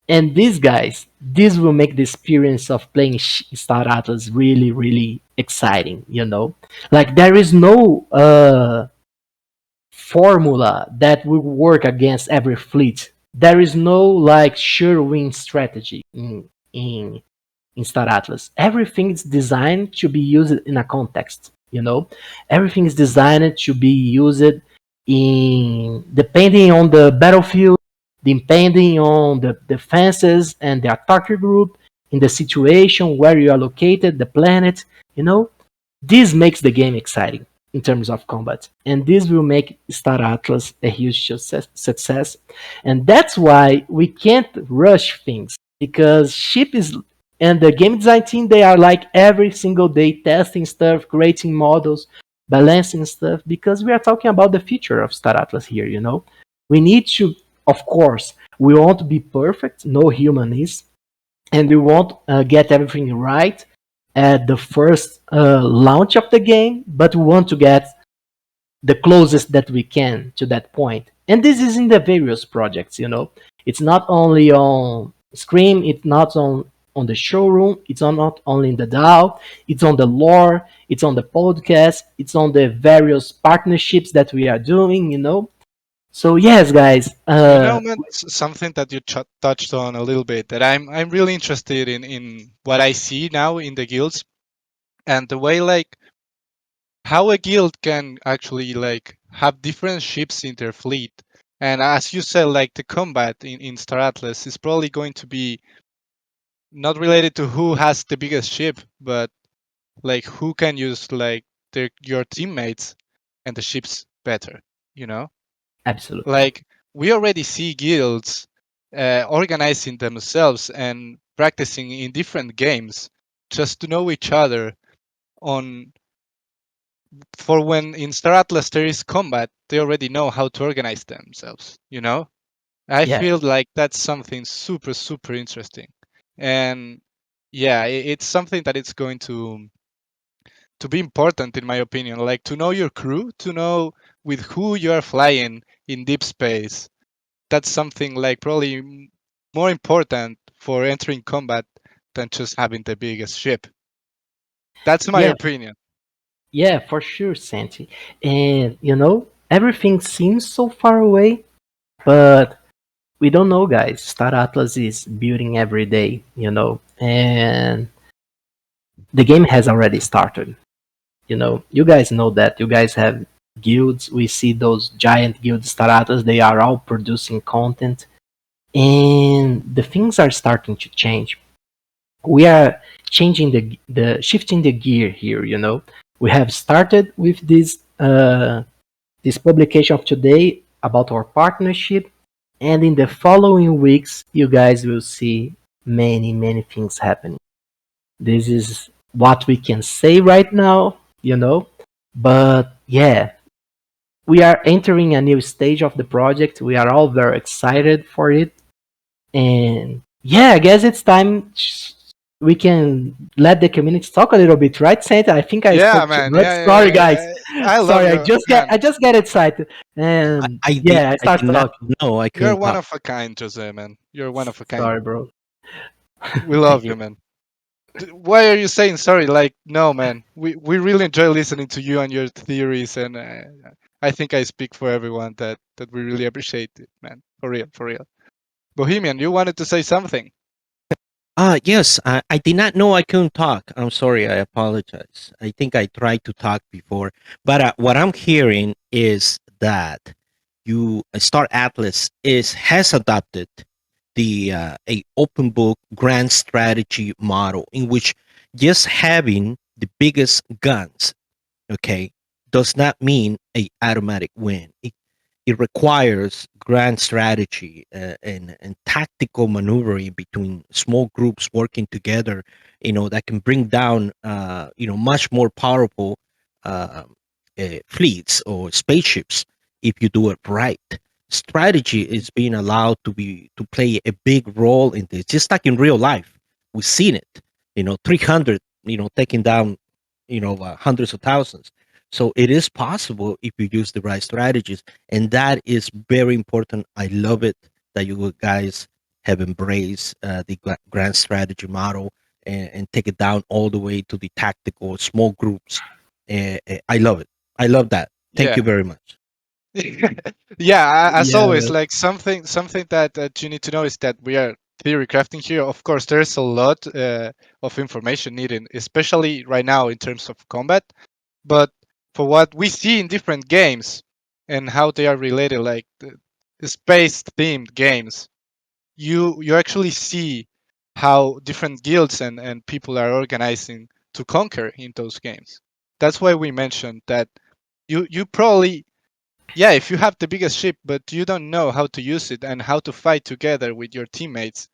And these guys, this will make the experience of playing Star Atlas really, really exciting. Like there is no formula that will work against every fleet. There is no like sure win strategy in Star Atlas. Everything is designed to be used in a context. Everything is designed to be used in depending on the battlefield, depending on the defenses and the attacker group, in the situation where you are located, the planet. This makes the game exciting in terms of combat, and this will make Star Atlas a huge success. And that's why we can't rush things, because ship is and the game design team, they are like every single day testing stuff, creating models. balancing stuff, because we are talking about the future of Star Atlas here, you know. We need to, of course, we won't be perfect, no human is, and we won't get everything right at the first launch of the game, but we want to get the closest that we can to that point. And this is in the various projects, you know. It's not only on Scream, it's not on the showroom, it's not only in the DAO, it's on the lore, it's on the podcast, it's on the various partnerships that we are doing, you know. So yes, guys. You know, man, something that you touched on a little bit that I'm really interested in what I see now in the guilds and the way like how a guild can actually like have different ships in their fleet. And as you said, like the combat in Star Atlas is probably going to be not related to who has the biggest ship, but like who can use like your teammates and the ships better, you know? Absolutely. Like we already see guilds organizing themselves and practicing in different games just to know each other on for when in Star Atlas there is combat, they already know how to organize themselves, you know? I Yeah, feel like that's something super, super interesting. And yeah, it's something that it's going to be important in my opinion. Like to know your crew, to know with who you are flying in deep space. That's something like probably more important for entering combat than just having the biggest ship. That's my yeah, opinion. yeah, for sure, Santi. And you know, everything seems so far away, but we don't know, guys. Star Atlas is building every day, you know, and the game has already started. You know, you guys know that. You guys have guilds. We see those giant guild Star Atlas. They are all producing content, and the things are starting to change. We are changing the shifting the gear here. You know, we have started with this publication of today about our partnership. And in the following weeks, you guys will see many things happening. This is what we can say right now, you know. But yeah, we are entering a new stage of the project. We are all very excited for it. And yeah, I guess it's time we can let the community talk a little bit, right, Santa? I think I Yeah, spoke too man. much. Yeah, Sorry, yeah, guys. yeah. I love Sorry, you, I man. just get excited. And yeah, I I start did not talking. know I You're couldn't one talk. of a kind, Jose, man. You're one of a kind. Sorry, bro. We love Thank you, you. man. Why are you saying sorry? Like, no, man. We really enjoy listening to you and your theories, and I think I speak for everyone that we really appreciate it, man. For real, for real. Bohemian, you wanted to say something? Yes, I did not know I couldn't talk. I'm sorry. I apologize. I think I tried to talk before, but what I'm hearing is that Star Atlas is has adopted the a open book grand strategy model in which just having the biggest guns, okay, does not mean a automatic win. It requires grand strategy and tactical maneuvering between small groups working together, that can bring down much more powerful uh, fleets or spaceships if you do it right. Strategy is being allowed to play a big role in this, just like in real life. We've seen it, 300, taking down, hundreds of thousands. So it is possible if you use the right strategies, and that is very important. I love it that you guys have embraced the grand strategy model and take it down all the way to the tactical small groups. I love it. I love that. Thank you Yeah. very much. Yeah, as Yeah, always, man. like something that you need to know is that we are theory crafting here. Of course, there's a lot of information needed, especially right now in terms of combat. But for what we see in different games and how they are related, like the space themed games, you actually see how different guilds and people are organizing to conquer in those games. That's why we mentioned that you probably, yeah, if you have the biggest ship but you don't know how to use it and how to fight together with your teammates,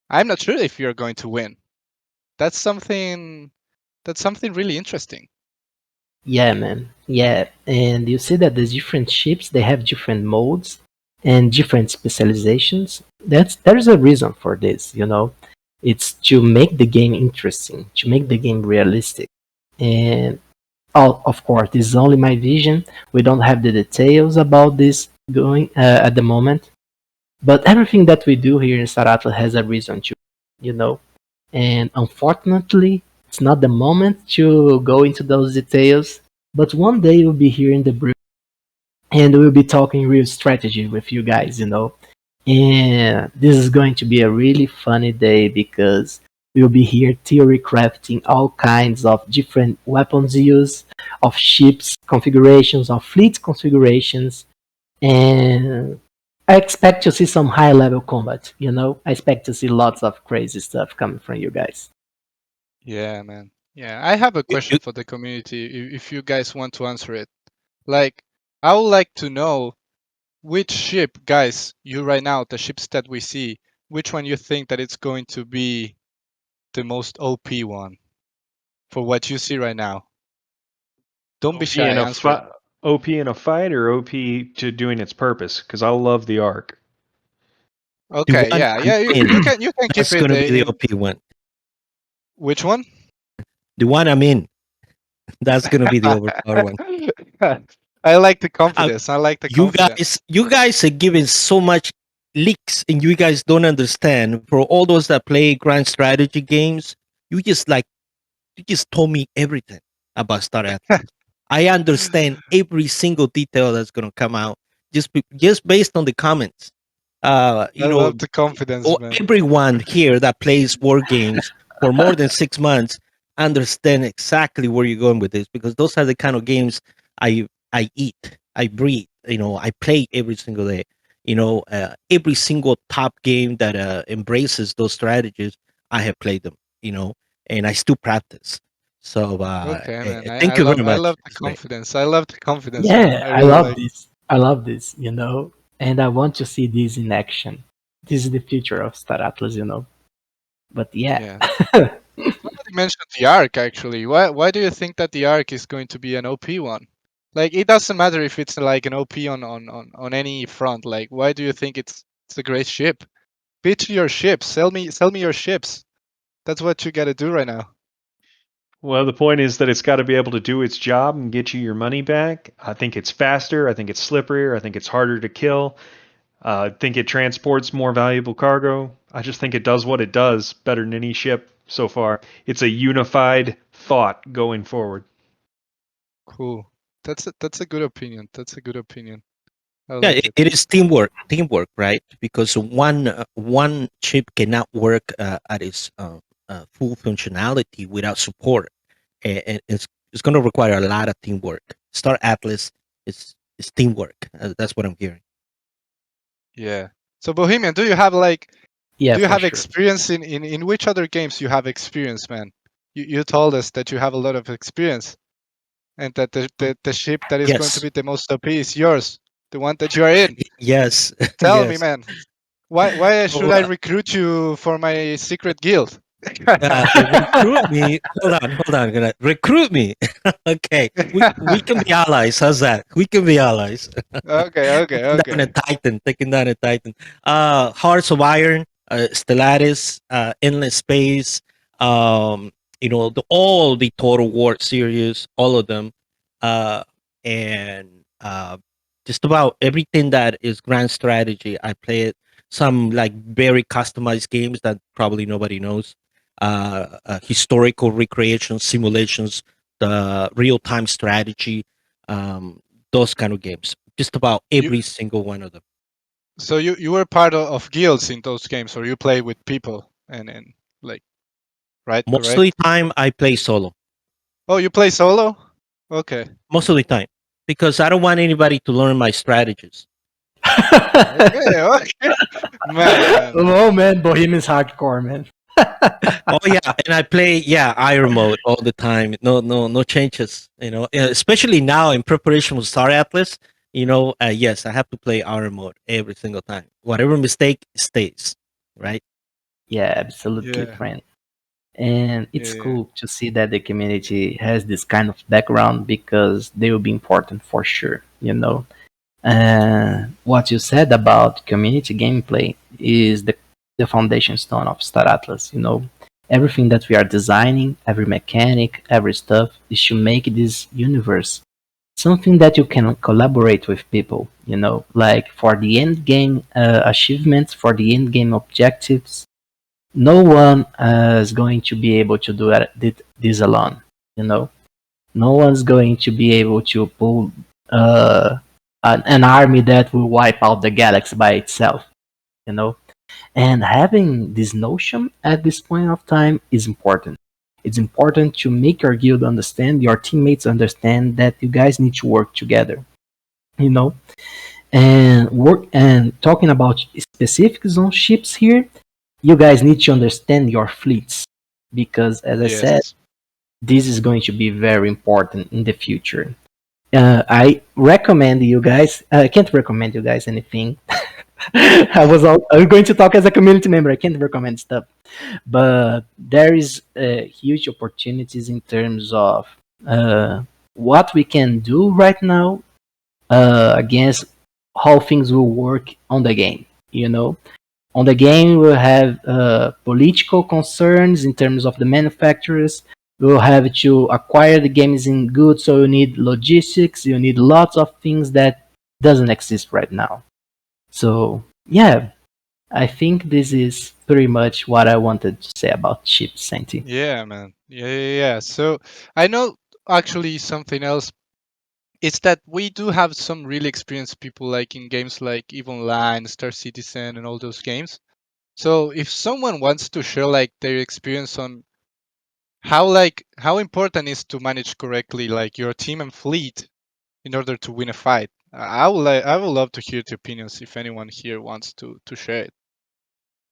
I'm not sure if you're going to win. That's something really interesting. Yeah, man. Yeah, and you see that the different ships they have different modes and different specializations. There's a reason for this, you know. It's to make the game interesting, to make the game realistic. And of course, this is only my vision. We don't have the details about this going at the moment, but everything that we do here in Saratla has a reason to, you know. And unfortunately, it's not the moment to go into those details. But one day we'll be here in the Brew and we'll be talking real strategy with you guys, you know. And this is going to be a really funny day because we'll be here theory crafting all kinds of different weapons use, of ships configurations, of fleet configurations, and I expect to see some high level combat, you know? I expect to see lots of crazy stuff coming from you guys. Yeah, man. Yeah, I have a You, question you, for the community if you guys want to answer it. Like, I would like to know which ship, guys, you right now, the ships that we see, which one you think that it's going to be the most OP one for what you see right now? Don't be OP shy, in a answer it. OP in a fight or OP to doing its purpose? Because I love the arc. the Okay, one yeah, I'm yeah, in, you can keep that's it gonna be the in OP one. which one? The one I'm in, that's gonna be the overpowered one. I like the Uh, confidence. I like the confidence. you guys are giving so much leaks, and you guys don't understand. For all those that play grand strategy games, you just told me everything about Star Atlas. I understand every single detail that's gonna come out just based on the comments. I You know, love the confidence, or man. everyone here that plays war games for more than 6 months understand exactly where you're going with this, because those are the kind of games I eat, I breathe, I play every single day. Every single top game that embraces those strategies, I have played them. And I still practice. So Okay, man. thank you very I much. love the It's great. confidence. I love the confidence, man. Yeah, I I really love like. this. I love this, you know? And I want to see this in action. This is the future of Star Atlas, you know? But yeah. Yeah. Somebody mentioned the arc actually. Why do you think that the arc is going to be an OP one? Like it doesn't matter if it's like an OP on any front. Like why do you think it's a great ship? Pitch your ships. Sell me your ships. That's what you got to do right now. Well, the point is that it's got to be able to do its job and get you your money back. I think it's faster. I think it's slipperier. I think it's harder to kill. I think it transports more valuable cargo. I just think it does what it does better than any ship so far. It's a unified thought going forward. Cool. That's a good opinion. That's a good opinion. I Yeah, like it. it is teamwork, right? Because one chip cannot work at its full functionality without support, and it's going to require a lot of teamwork. Star Atlas is teamwork. That's what I'm hearing. Yeah. So Bohemian, do you have like Yeah, do you for have sure. experience in which other games you have experience, man? You told us that you have a lot of experience and that the ship that is going to Yes, be the most OP is yours, the one that you are in. yes, Tell me, yes. man. Why should So I recruit you for my secret guild? recruit me. Hold on. Recruit me. Okay, we can be allies. How's that? We can be allies. Okay, okay, okay. Taking down a Titan. Hearts of Iron, Stellaris, Endless Space, all the Total War series, all of them, and just about everything that is grand strategy. I play it. Some like very customized games that probably nobody knows. Historical recreation simulations, the real time strategy, um, those kind of games. Just about You every single one of them. so you were part of guilds in those games, or you play with people and like right, Most of the correct? time, I play solo. Oh, you play solo? Okay. Most of the time, because I don't want anybody to learn my strategies. Okay, okay. Man. Oh man, Bohemian's hardcore, man. Oh yeah, and I play Iron mode all the time. No changes. Especially now in preparation for Star Atlas. Yes, I have to play Iron mode every single time. Whatever mistake stays, right? Yeah, absolutely, Yeah. friend. And it's Yeah. cool to see that the community has this kind of background because they will be important for sure, you know. What you said about community gameplay is the foundation stone of Star Atlas, you know. Everything that we are designing, every mechanic, every stuff is to make this universe something that you can collaborate with people, you know, like for the end game achievements, for the end game objectives. No one is going to be able to do this alone, you know. No one's going to be able to pull an army that will wipe out the galaxy by itself, you know. And having this notion at this point of time is important. It's important to make your guild understand, your teammates understand that you guys need to work together, you know. And work and talking about specifics on ships here, you guys need to understand your fleets because, as I said, Yes. this is going to be very important in the future. I recommend you guys. I can't recommend you guys anything. I was going to talk as a community member. I can't recommend stuff, but there is huge opportunities in terms of what we can do right now against how things will work on the game. You know, on the game we'll have political concerns in terms of the manufacturers. We'll have to acquire the games in good, so you need logistics. You need lots of things that doesn't exist right now. So yeah, I think this is pretty much what I wanted to say about Chip Santi. Yeah, man. Yeah. So I know actually something else. It's that we do have some really experienced people like in games like EVE Online, Star Citizen, and all those games. So if someone wants to share like their experience on how important is to manage correctly like your team and fleet in order to win a fight, I would love to hear the opinions if anyone here wants to share it.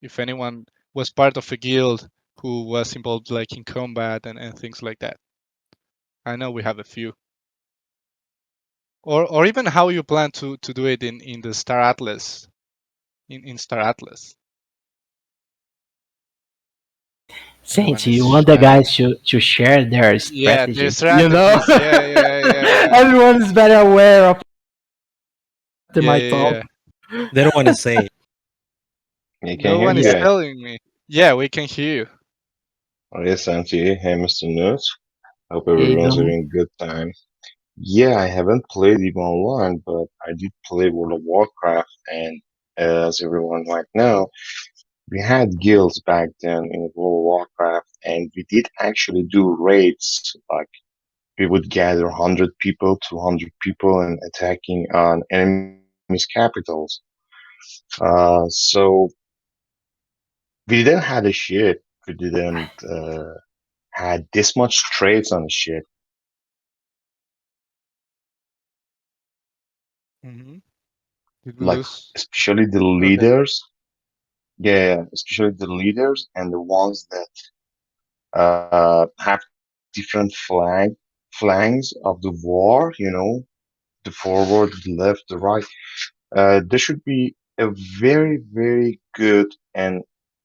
If anyone was part of a guild who was involved like in combat and things like that. I know we have a few. Or even how you plan to do it in the Star Atlas in Star Atlas. Anyone Santi, is you want the shy. guys to share their Yeah, their strategies, you know? strategies. Yeah. Everyone is very aware of after Yeah, my yeah, talk. yeah. They don't want to say it. You can No hear one me, is guys. telling me. Yeah, we can hear you. Oh, yes, Santi. Hey, Mr. Nuts. Hope Hey, everyone's Dom. having a good time. Yeah, I haven't played even online, but I did play World of Warcraft, and as everyone might know, we had guilds back then in World of Warcraft, and we did actually do raids. Like we would gather 100 people, 200 people, and attacking on enemies' capitals. So we didn't have a ship. We didn't had this much trades on the ship. Hmm. Did we Like lose? especially the Go ahead. leaders. Yeah, especially the leaders and the ones that have different flanks of the war, the forward, the left, the right. There should be a very, very good and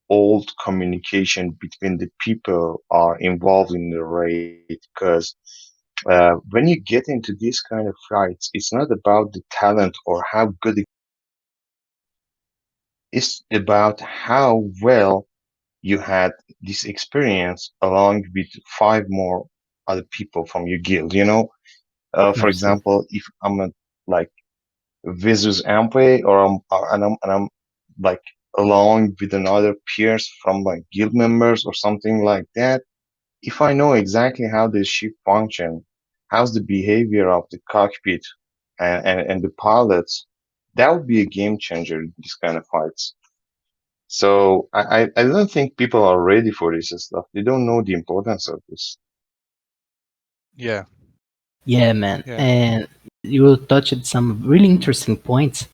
old communication between the people are involved in the raid because when you get into these kind of fights, it's not about the talent or how good it's about how well you had this experience along with five more other people from your guild. For Absolutely. example, if I'm a like Vizus Ampe or I'm like along with another peers from my guild members or something like that, if I know exactly how this ship function, how's the behavior of the cockpit and the pilots, that would be a game changer in these kind of fights. So I don't think people are ready for this stuff. They don't know the importance of this. Yeah, Yeah, man. yeah. And you touched some really interesting points.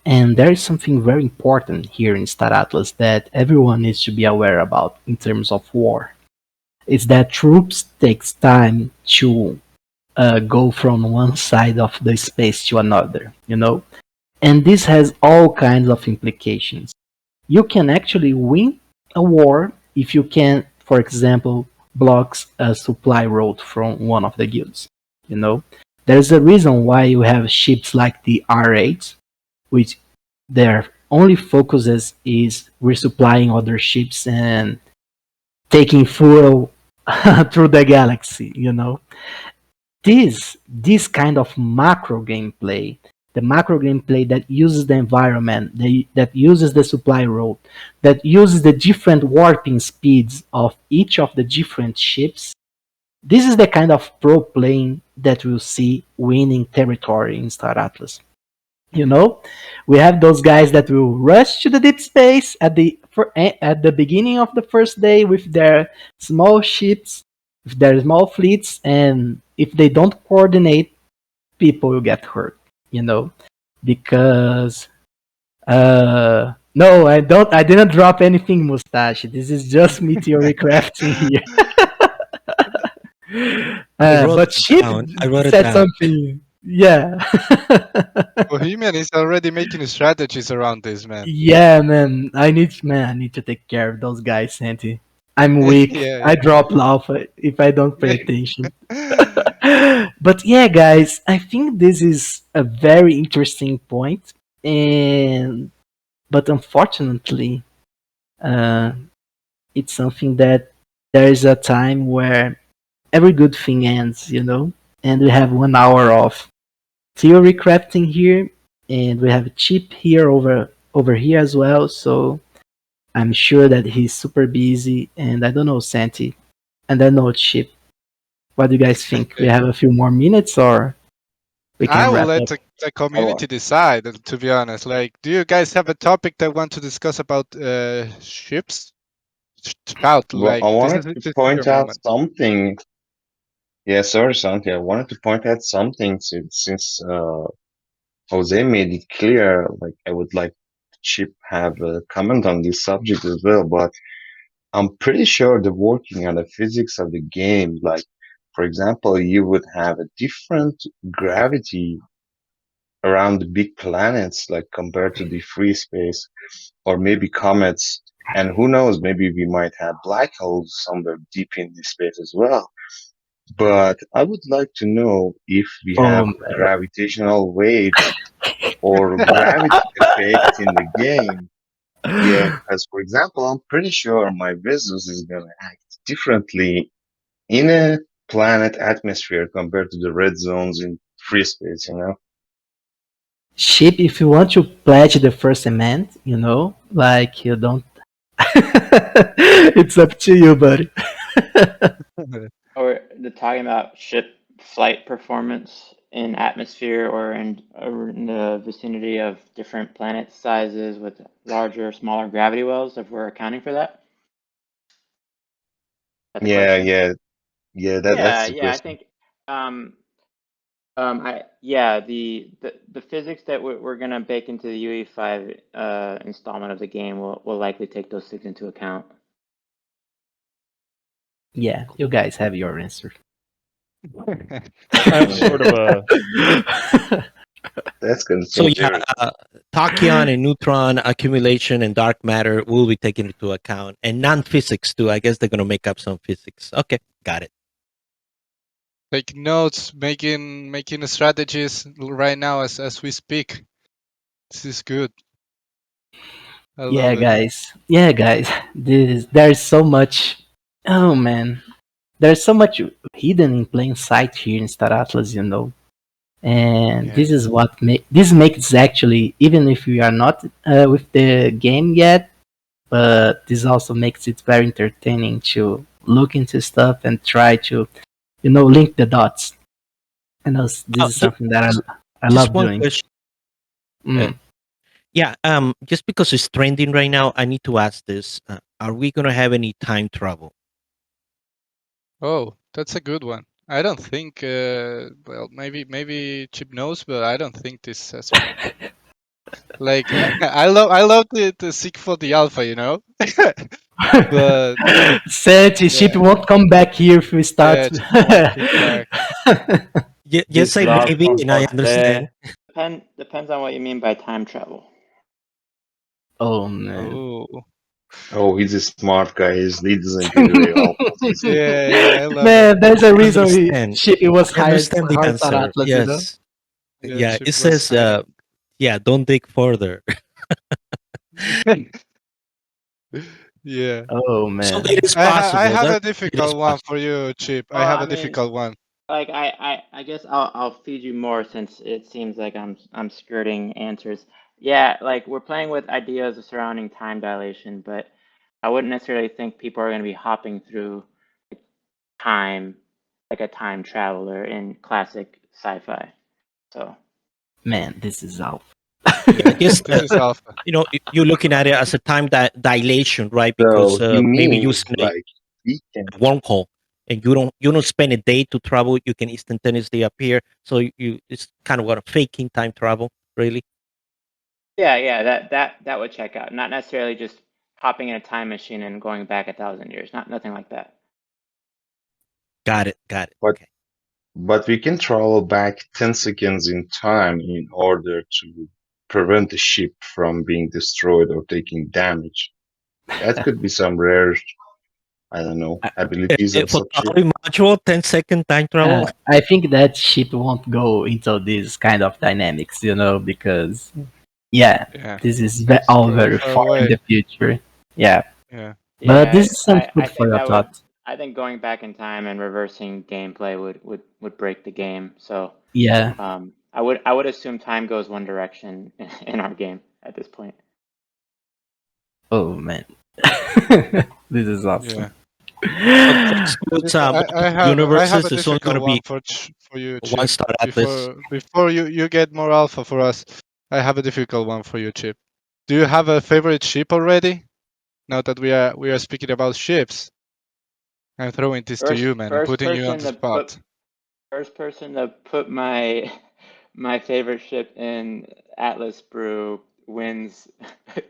And there is something very important here in Star Atlas that everyone needs to be aware about in terms of war. It's that troops takes time to go from one side of the space to another, you know? And this has all kinds of implications. You can actually win a war if you can for example, blocks a supply route from one of the guilds. You know, there's a reason why you have ships like the R8, which their only focus is resupplying other ships and taking fuel through the galaxy. You know, this kind of macro gameplay, the macro gameplay that uses the environment, that uses the supply road, that uses the different warping speeds of each of the different ships, this is the kind of pro playing that we'll see winning territory in Star Atlas. You know, we have those guys that will rush to the deep space at the beginning of the first day with their small ships, with their small fleets, and if they don't coordinate, people will get hurt. You know, because no, I don't. I didn't drop anything, Mustache. This is just meteoric crafting here. I wrote But it Ship down. I wrote it said down. something. Yeah. Bohemian is already making strategies around this, man. Yeah, man, I need to take care of those guys, Santi. I'm weak. I Yeah, drop alpha if I don't pay attention. yeah. But yeah, guys, I think this is a very interesting point, and but unfortunately, uh, it's something that there is a time where every good thing ends, you know, and we have 1 hour of theory crafting here, and we have Chip here over here as well. So I'm sure that he's super busy, and I don't know Santi, and I know Chip. What do you guys think? We have a few more minutes, or we I can will wrap let up? the community decide, to be honest. Like, do you guys have a topic that want to discuss about ships? Shout, Well, like, I this wanted is to this is your point out moment. something. Yeah, sorry, Santi. I wanted to point out something since Jose made it clear. Like, I would like Chip have a comment on this subject as well. But I'm pretty sure the working and the physics of the game, like, for example, you would have a different gravity around the big planets, like compared to the free space, or maybe comets. And who knows, maybe we might have black holes somewhere deep in the space as well. But I would like to know if we have Oh, gravitational waves or gravity effects in the game. Yeah, because for example, I'm pretty sure my Vesus is gonna act differently in a planet atmosphere compared to the red zones in free space, you know? Chip, if you want to pledge the first amendment, you know, like you don't. It's up to you, buddy. Or the talking about ship flight performance in atmosphere or in the vicinity of different planet sizes with larger or smaller gravity wells, if we're accounting for that? Is that the Yeah, question? yeah, yeah, that's Yeah, the yeah, I question. think I yeah, the physics that we're gonna bake into the UE5 installment of the game will likely take those things into account. Yeah, you guys have your answer. I have sort of a That's gonna So change yeah, everything. tachyon and neutron accumulation and dark matter will be taken into account, and non-physics too. I guess they're gonna make up some physics. Okay, got it. Take notes, making strategies right now as we speak. This is good. I Yeah, love it. guys. Yeah, guys. There's so much. Oh man, there's so much hidden in plain sight here in Star Atlas, you know. And Yeah. this is what this makes actually, even if we are not with the game yet, but this also makes it very entertaining to look into stuff and try to, you know, link the dots. And this is something that I Just love one doing. question. Uh, Mm. yeah, just because it's trending right now, I need to ask this: are we gonna have any time travel? Oh, that's a good one. I don't think. Well, maybe Chip knows, but I don't think this has been. Like, I love the seek for the alpha, you know. But Said ship yeah, won't come back here if we yeah, start. Chip won't kick back. Just This say last maybe, one, and I understand. Jose. Depends on what you mean by time travel. Oh man. Oh. Oh, he's a smart guy. He doesn't get away alphas easily. Yeah, I love it. Man, there's a reason Understand. it was I understand the hard on answer. Atlas, you know? Yes. Yeah, Yeah. Chip It was says, hiding. yeah, don't dig further. Yeah. Oh So man. it is I possible. have That a it is difficult one possible. for you, Chip. I Well, have I a mean, difficult one. like I guess I'll feed you more since it seems like I'm skirting answers. Yeah, like we're playing with ideas surrounding time dilation, but I wouldn't necessarily think people are going to be hopping through time like a time traveler in classic sci-fi. So Man, this is alpha. Yeah, I guess this is alpha. you're looking at it as a time dilation, right? So Because he maybe means using like he can. a wormhole, and you don't spend a day to travel. You can instantaneously appear. So it's kind of what a faking time travel, really. yeah, that would check out. Not necessarily just hopping in a time machine and going back 1,000 years. Nothing like that. Got it. Got it. But Okay. but we can travel back 10 seconds in time in order to prevent the ship from being destroyed or taking damage. That could be some rare, I don't know, abilities of For such ship. traveling module, 10-second time travel. I think that ship won't go into this kind of dynamics, you know, because yeah, Yeah, this is it's all too very far far in away. the future. Yeah, Yeah, but Yeah, this is some food I for think your that would. thought. I think going back in time and reversing gameplay would break the game. So Yeah. I would assume time goes one direction in our game at this point. Oh man, this is yeah. awesome. So that excludes I have a universes. It's only going difficult to one be for you, one Chip. star atlas. Before you get more alpha for us, I have a difficult one for you, Chip. Do you have a favorite ship already? Now that we are speaking about ships, I'm throwing this to you, man. I'm First putting you on person the to put spot. first person to put my my favorite ship in Atlas Brew wins.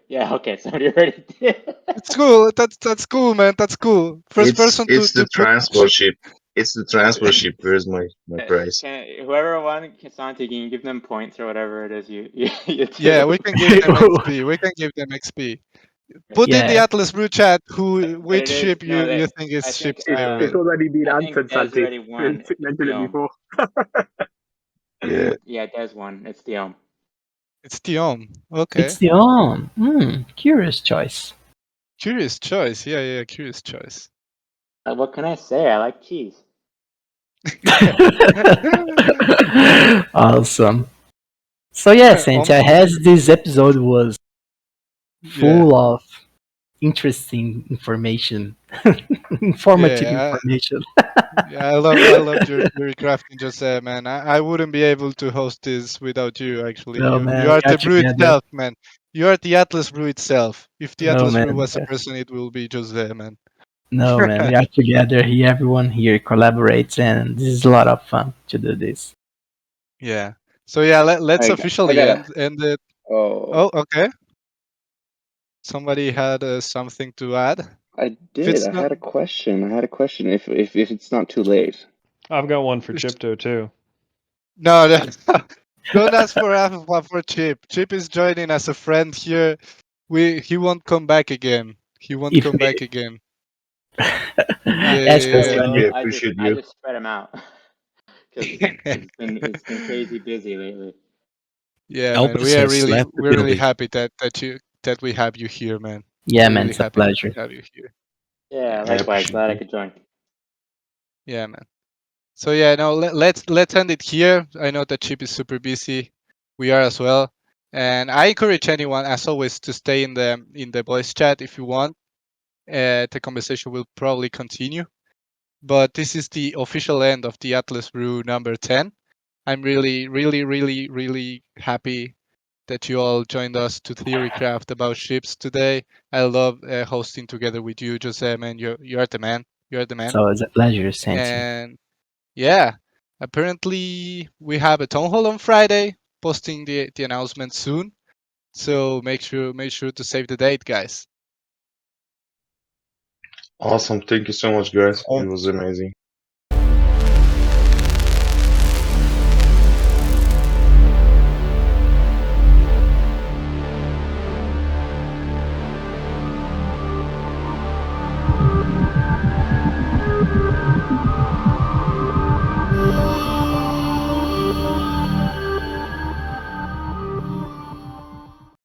Yeah, okay, somebody already did. It's cool. That's cool, man. That's cool. First person It's the to put transport ship. It's the transport ship. Where's my prize? Whoever won, Santi, can you give them points or whatever it is you Yeah, do? we can give them XP. We can give them XP. Put in the Yeah, Atlas Brew chat But which it is ship no you that think I is think ship's It's favorite. already been I think answered, Des Santi. already You won. It's mentioned it Diom. before. Yeah. Yeah, Des won. It's Diom. It's Diom. Okay. it's the on. Curious choice. Curious choice. Yeah, curious choice. What can I say? I like cheese. Awesome. So yeah, Santi, I guess this episode was Yeah. full of interesting information, informative Yeah, information. yeah, I loved your crafting, Jose, man. I wouldn't be able to host this without you. Actually, No you man, are we are the brew together. itself, man. You are the Atlas brew itself. If the No Atlas brew man, was a person, it will be Jose, man. no man, we are together here. Everyone here collaborates, and this is a lot of fun to do this. Yeah. So yeah, let's I officially got a. end it. Oh, Oh, okay. Somebody had something to add. I If did. it's I not, had a question. I had a question. If it's not too late. I've got one for Chipto too. no, don't ask for alpha for Chip. Chip is joining as a friend here. He won't come back again. He won't If come we back again. Yeah, ask us yeah, when We you, appreciate I you. just spread them out because yeah. it's been crazy busy lately. Yeah, man. Elvis has left the We're really building. happy that we have you here, man. yeah, We're man, really it's a happy that we pleasure. have you here. Yeah, Yeah, I likewise. appreciate Glad I you. could join. yeah, man. So yeah, no, let's end it here. I know that Chip is super busy. We are as well. And I encourage anyone, as always, to stay in the voice chat if you want. The conversation will probably continue. But this is the official end of the Atlas Brew number 10. I'm really, really, really, really happy that you all joined us to Theorycraft about ships today. I love hosting together with you, Jose, man. You're the man. You're the man. So it's a pleasure, Santi. And yeah, apparently we have a town hall on Friday, posting the announcement soon. So make sure to save the date, guys. Awesome. Thank you so much, guys. It Oh, was amazing.